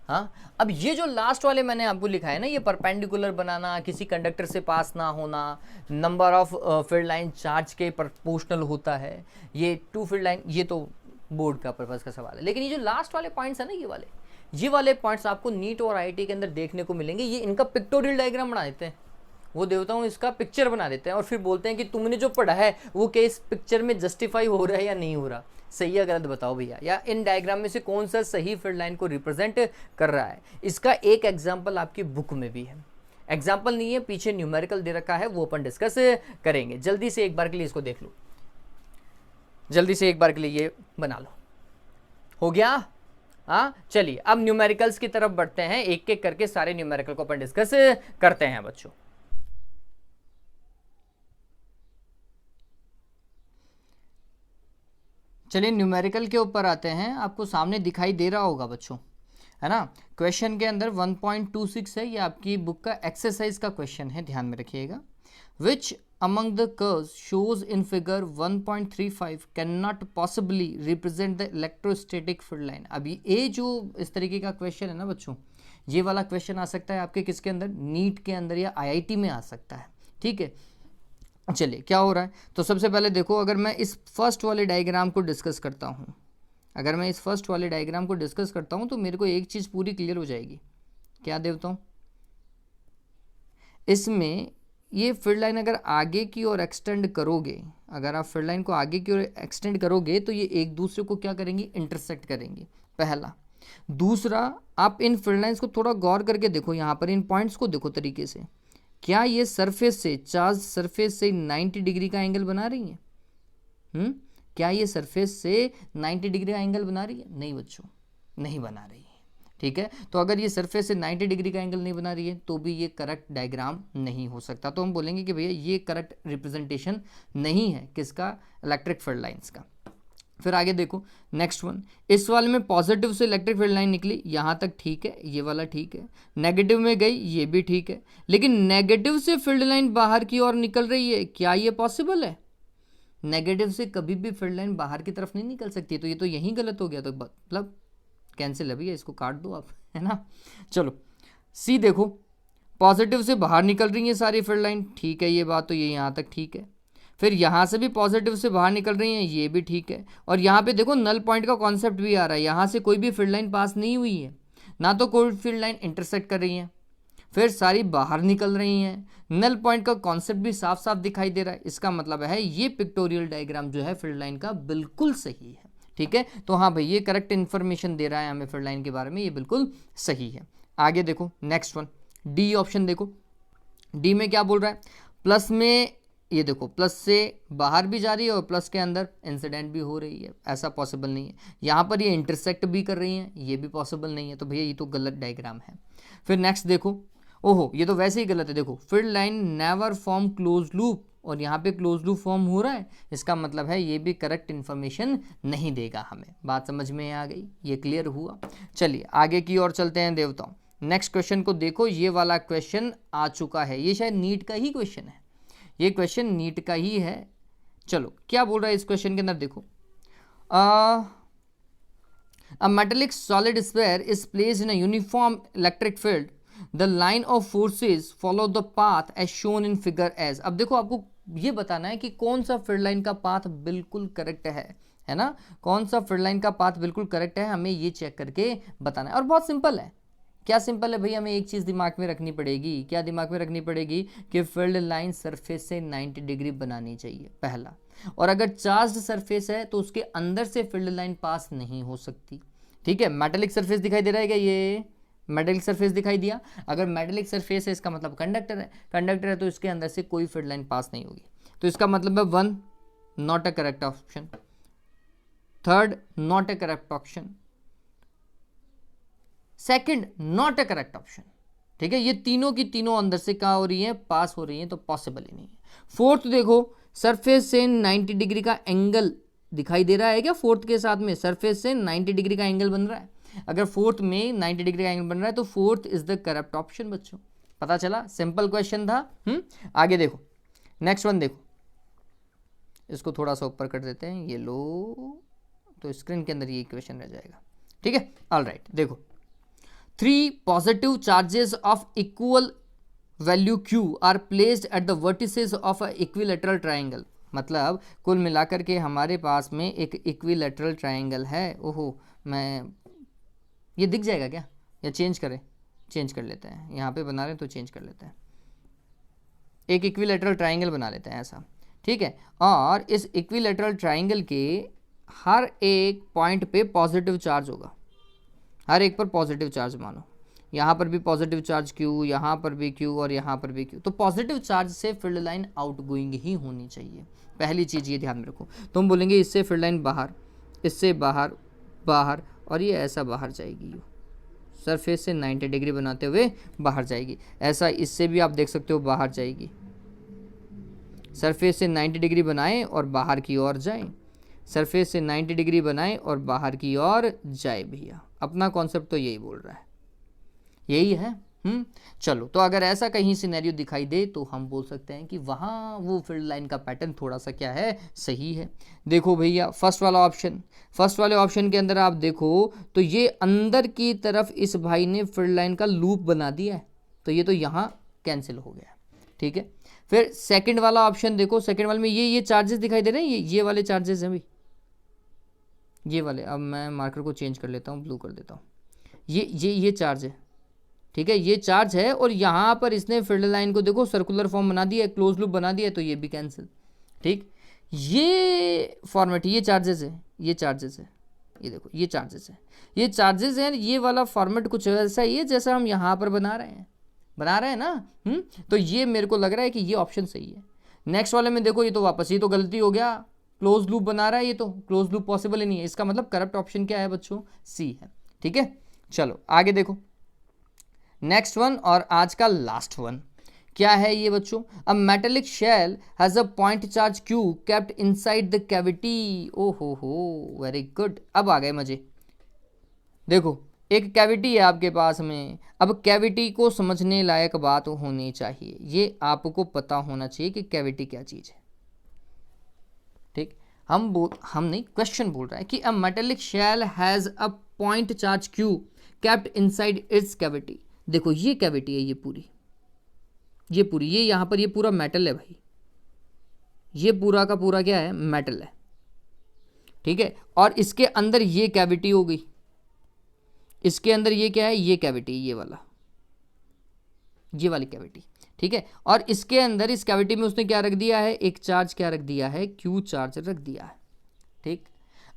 हाँ, अब ये जो लास्ट वाले मैंने आपको लिखा है ना, ये परपेंडिकुलर बनाना, किसी कंडक्टर से पास ना होना, number of field line charge के प्रोपोर्शनल होता है, ये टू फील्ड लाइन, ये तो बोर्ड का पर्पस का सवाल है। लेकिन ये जो लास्ट वाले पॉइंट्स है ना, ये वाले पॉइंट्स आपको नीट और आईआईटी के अंदर देखने को मिलेंगे। ये इनका पिक्टोरियल डायग्राम बना देते हैं, वो देवताओं इसका पिक्चर बना देते हैं और फिर बोलते हैं कि तुमने जो पढ़ा है वो केस पिक्चर में जस्टिफाई हो रहा है या नहीं हो रहा, सही है गलत बताओ भैया, या इन डायग्राम में से कौन सा सही फील्ड लाइन को रिप्रेजेंट कर रहा है। इसका एक एग्जांपल आपकी बुक में भी है, एग्जांपल नहीं है, पीछे न्यूमेरिकल दे रखा है, वो अपन डिस्कस करेंगे। जल्दी से एक बार के लिए इसको देख लो, जल्दी से एक बार के लिए ये बना लो, हो गया। हाँ, चलिए अब न्यूमेरिकल्स की तरफ बढ़ते हैं, एक एक करके सारे न्यूमेरिकल को अपन डिस्कस करते हैं बच्चों। चलिए न्यूमेरिकल के ऊपर आते हैं, आपको सामने दिखाई दे रहा होगा बच्चों, है ना। क्वेश्चन के अंदर 1.26 है, ये आपकी बुक का एक्सरसाइज का क्वेश्चन है, ध्यान में रखिएगा। विच among the curves shows in figure 1.35 cannot possibly represent the electrostatic field line। अभी ये जो इस तरीके का क्वेश्चन है ना बच्चों, ये वाला क्वेश्चन आ सकता है आपके किसके अंदर, नीट के अंदर या आईआईटी में आ सकता है। ठीक है, चलिए क्या हो रहा है, तो सबसे पहले देखो, अगर मैं इस फर्स्ट वाले डायग्राम को डिस्कस करता हूँ, अगर मैं इस फर्स्ट वाले डायग्राम को डिस्कस करता हूँ तो मेरे को एक चीज़ पूरी क्लियर हो जाएगी। क्या देवता हूँ, इसमें ये फील्ड लाइन अगर आगे की ओर एक्सटेंड करोगे, अगर आप फील्ड लाइन को आगे की ओर एक्सटेंड करोगे तो ये एक दूसरे को क्या करेंगे, इंटरसेक्ट करेंगे, पहला। दूसरा, आप इन फील्ड लाइन्स को थोड़ा गौर करके देखो, यहाँ पर इन पॉइंट्स को देखो तरीके से, क्या ये सरफेस से, चार्ज सरफेस से 90 डिग्री का एंगल बना रही है? क्या ये सरफेस से 90 डिग्री का एंगल बना रही है? नहीं बच्चों, नहीं बना रही है। ठीक है, तो अगर ये सरफेस से 90 डिग्री का एंगल नहीं बना रही है तो भी ये करेक्ट डायग्राम नहीं हो सकता। तो हम बोलेंगे कि भैया ये करेक्ट रिप्रेजेंटेशन नहीं है किसका, इलेक्ट्रिक फील्ड लाइंस का। फिर आगे देखो नेक्स्ट वन, इस वाले में पॉजिटिव से इलेक्ट्रिक फील्ड लाइन निकली, यहाँ तक ठीक है, ये वाला ठीक है। नेगेटिव में गई, ये भी ठीक है, लेकिन नेगेटिव से फील्ड लाइन बाहर की ओर निकल रही है, क्या ये पॉसिबल है? नेगेटिव से कभी भी फील्ड लाइन बाहर की तरफ नहीं निकल सकती, तो ये तो यहीं गलत हो गया, तो मतलब कैंसिल है भैया, इसको काट दो आप, है ना। चलो सी देखो, पॉजिटिव से बाहर निकल रही है सारी फील्ड लाइन, ठीक है ये बात, तो ये यहाँ तक ठीक है। फिर यहाँ से भी पॉजिटिव से बाहर निकल रही हैं, ये भी ठीक है। और यहाँ पे देखो नल पॉइंट का कॉन्सेप्ट भी आ रहा है, यहाँ से कोई भी फील्ड लाइन पास नहीं हुई है, ना तो कोई फील्ड लाइन इंटरसेक्ट कर रही है, फिर सारी बाहर निकल रही हैं, नल पॉइंट का कॉन्सेप्ट भी साफ साफ दिखाई दे रहा है। इसका मतलब है ये पिक्टोरियल डायग्राम जो है फील्ड लाइन का बिल्कुल सही है। ठीक है, तो हाँ भाई ये करेक्ट इन्फॉर्मेशन दे रहा है हमें फील्ड लाइन के बारे में, ये बिल्कुल सही है। आगे देखो नेक्स्ट वन, डी ऑप्शन देखो, डी में क्या बोल रहा है, प्लस में ये देखो प्लस से बाहर भी जा रही है और प्लस के अंदर इंसिडेंट भी हो रही है, ऐसा पॉसिबल नहीं है। यहाँ पर ये इंटरसेक्ट भी कर रही हैं, ये भी पॉसिबल नहीं है, तो भैया ये तो गलत डायग्राम है। फिर नेक्स्ट देखो, ओहो ये तो वैसे ही गलत है, देखो field line never form close loop, और यहाँ पे क्लोज लूप फॉर्म हो रहा है, इसका मतलब है ये भी करेक्ट इन्फॉर्मेशन नहीं देगा हमें। बात समझ में आ गई, ये क्लियर हुआ। चलिए आगे की ओर चलते हैं देवताओं, नेक्स्ट क्वेश्चन को देखो, ये वाला क्वेश्चन आ चुका है, ये शायद नीट का ही क्वेश्चन है, ये क्वेश्चन नीट का ही है। चलो क्या बोल रहा है इस क्वेश्चन के अंदर देखो, A metallic solid sphere is placed in a uniform electric field. The line of forces follow the path as shown in figure as. अब देखो आपको ये बताना है कि कौन सा फील्ड लाइन का पाथ बिल्कुल करेक्ट है ना, कौन सा फील्ड लाइन का पाथ बिल्कुल करेक्ट है, हमें ये चेक करके बताना है। और बहुत सिंपल है। क्या सिंपल है भाई, हमें एक चीज़ दिमाग में रखनी पड़ेगी। क्या दिमाग में रखनी पड़ेगी कि फील्ड लाइन सरफेस से 90 डिग्री बनानी चाहिए, पहला। और अगर चार्ज्ड सरफेस है तो उसके अंदर से फील्ड लाइन पास नहीं हो सकती। ठीक है, मेटेलिक सरफेस दिखाई दे रहा है क्या, ये मेटेलिक सरफेस दिखाई दिया। अगर मेटेलिक सरफेस है इसका मतलब कंडक्टर है, कंडक्टर है तो इसके अंदर से कोई फील्ड लाइन पास नहीं होगी। तो इसका मतलब है 1 not a correct option, 3rd not a correct option, 2nd not a correct option. ठीक है, ये तीनों की तीनों अंदर से क्या हो रही है, पास हो रही है, तो पॉसिबल ही नहीं है। 4th देखो, सरफेस से 90 डिग्री का एंगल दिखाई दे रहा है क्या, 4th के साथ में सरफेस से 90 डिग्री का एंगल बन रहा है। अगर 4th में 90 डिग्री का एंगल बन रहा है तो 4th is the correct option. बच्चों पता चला, सिंपल क्वेश्चन था। आगे देखो, नेक्स्ट वन देखो, इसको थोड़ा सा ऊपर कर देते हैं, ये लो, तो स्क्रीन के अंदर ये क्वेश्चन रह जाएगा। ठीक है, ऑलराइट। देखो, 3 positive charges of equal value Q are placed at the vertices of a equilateral triangle. मतलब कुल मिलाकर के हमारे पास में एक इक्विलेटरल ट्राइंगल है। ओहो, मैं ये दिख जाएगा क्या, या चेंज करें, चेंज कर लेते हैं, यहाँ पे बना रहे हैं तो चेंज कर लेते हैं, एक इक्विलेटरल ट्राइंगल बना लेते हैं ऐसा। ठीक है, और इस इक्विलेटरल ट्राइंगल के हर एक पॉइंट पे पॉजिटिव चार्ज होगा, हर एक पर पॉजिटिव चार्ज मानो, यहाँ पर भी पॉजिटिव चार्ज Q, यहाँ पर भी Q और यहाँ पर भी Q। तो पॉजिटिव चार्ज से फील्ड लाइन आउटगोइंग ही होनी चाहिए, पहली चीज़ ये ध्यान में रखो। तुम बोलेंगे इससे फील्ड लाइन बाहर, इससे बाहर, बाहर, और ये ऐसा बाहर जाएगी, यू सरफेस से 90 डिग्री बनाते हुए बाहर जाएगी। ऐसा इससे भी आप देख सकते हो बाहर जाएगी, सरफेस से 90 डिग्री बनाएं और बाहर की ओर जाएं, सरफेस से 90 डिग्री बनाएं और बाहर की ओर जाए। भैया अपना कॉन्सेप्ट तो यही बोल रहा है, यही है। चलो, तो अगर ऐसा कहीं सिनेरियो दिखाई दे तो हम बोल सकते हैं कि वहाँ वो फील्ड लाइन का पैटर्न थोड़ा सा क्या है, सही है। देखो भैया, फर्स्ट वाला ऑप्शन, फर्स्ट वाले ऑप्शन के अंदर आप देखो तो ये अंदर की तरफ इस भाई ने फील्ड लाइन का लूप बना दिया है, तो ये तो यहाँ कैंसिल हो गया। ठीक है, फिर सेकंड वाला ऑप्शन देखो, सेकंड वाले में ये चार्जेस दिखाई दे रहे हैं, ये वाले चार्जेस हैं भाई, ये वाले। अब मैं मार्कर को चेंज कर लेता हूँ, ब्लू कर देता हूँ। ये चार्ज है, ठीक है, ये चार्ज है, और यहाँ पर इसने फील्ड लाइन को देखो सर्कुलर फॉर्म बना दिया है, क्लोज लूप बना दिया है, तो ये भी कैंसिल। ठीक, ये फॉर्मेट, ये चार्जेस है, ये चार्जेस है, ये देखो ये चार्जेस है, ये चार्जेस हैं। ये वाला फॉर्मेट कुछ ऐसा ही है जैसा हम यहाँ पर बना रहे हैं ना। तो ये मेरे को लग रहा है कि ये ऑप्शन सही है। नेक्स्ट वाले में देखो, ये तो वापस, ये तो गलती हो गया, क्लोज लूप बना रहा है, ये तो क्लोज लूप पॉसिबल ही नहीं है। इसका मतलब करेक्ट ऑप्शन क्या है बच्चों, सी है। ठीक है, चलो आगे देखो, नेक्स्ट वन और आज का लास्ट वन क्या है ये बच्चों। A metallic shell has a point charge Q kept inside the cavity. ओ हो, वेरी गुड, अब आ गए मजे। देखो, एक कैविटी है आपके पास में। अब कैविटी को समझने लायक बात होनी चाहिए, ये आपको पता होना चाहिए कि कैविटी क्या चीज़ है। ठीक, हम नहीं, क्वेश्चन बोल रहा है कि a metallic shell has a point charge Q kept inside its cavity. देखो ये कैविटी है, ये पूरी, ये यहाँ पर ये पूरा मेटल है भाई, ये पूरा का पूरा क्या है, मेटल है। ठीक है, और इसके अंदर ये कैविटी हो गई, इसके अंदर ये क्या है, ये कैविटी, ये वाली कैविटी। ठीक है, और इसके अंदर इस कैविटी में उसने क्या रख दिया है, एक चार्ज क्या रख दिया है, Q चार्ज रख दिया है। ठीक,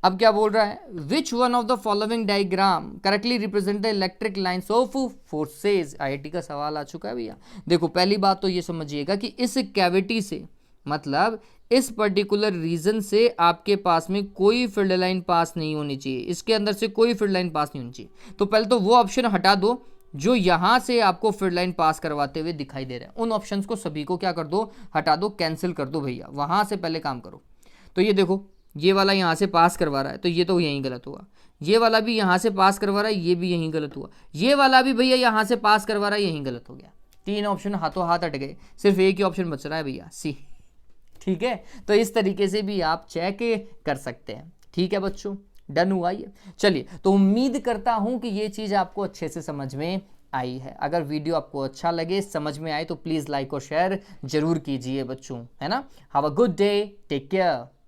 अब क्या बोल रहा है, which one of the following diagram correctly represent the electric lines of forces. IIT का सवाल आ चुका है भैया। देखो, पहली बात तो ये समझिएगा कि इस कैविटी से, मतलब इस पर्टिकुलर रीजन से आपके पास में कोई फील्ड लाइन पास नहीं होनी चाहिए, इसके अंदर से कोई फील्ड लाइन पास नहीं होनी चाहिए। तो पहले तो वो ऑप्शन हटा दो जो यहां से आपको फील्ड लाइन पास करवाते हुए दिखाई दे रहे हैं, उन ऑप्शंस को सभी को क्या कर दो, हटा दो, कैंसिल कर दो भैया, वहां से पहले काम करो। तो ये देखो, ये वाला यहाँ से पास करवा रहा है, तो ये तो यहीं गलत हुआ। ये वाला भी यहाँ से पास करवा रहा है, ये भी यहीं गलत हुआ। ये वाला भी भैया यहाँ से पास करवा रहा है, यहीं गलत हो गया। 3 ऑप्शन हाथों हाथ हट गए, सिर्फ एक ही ऑप्शन बच रहा है भैया, सी। ठीक है, तो इस तरीके से भी आप चेक कर सकते हैं। ठीक है बच्चों, डन हुआ ये। चलिए, तो उम्मीद करता हूं कि ये चीज आपको अच्छे से समझ में आई है। अगर वीडियो आपको अच्छा लगे, समझ में आए, तो प्लीज लाइक और शेयर जरूर कीजिए बच्चों, है ना। Have a good day, take care.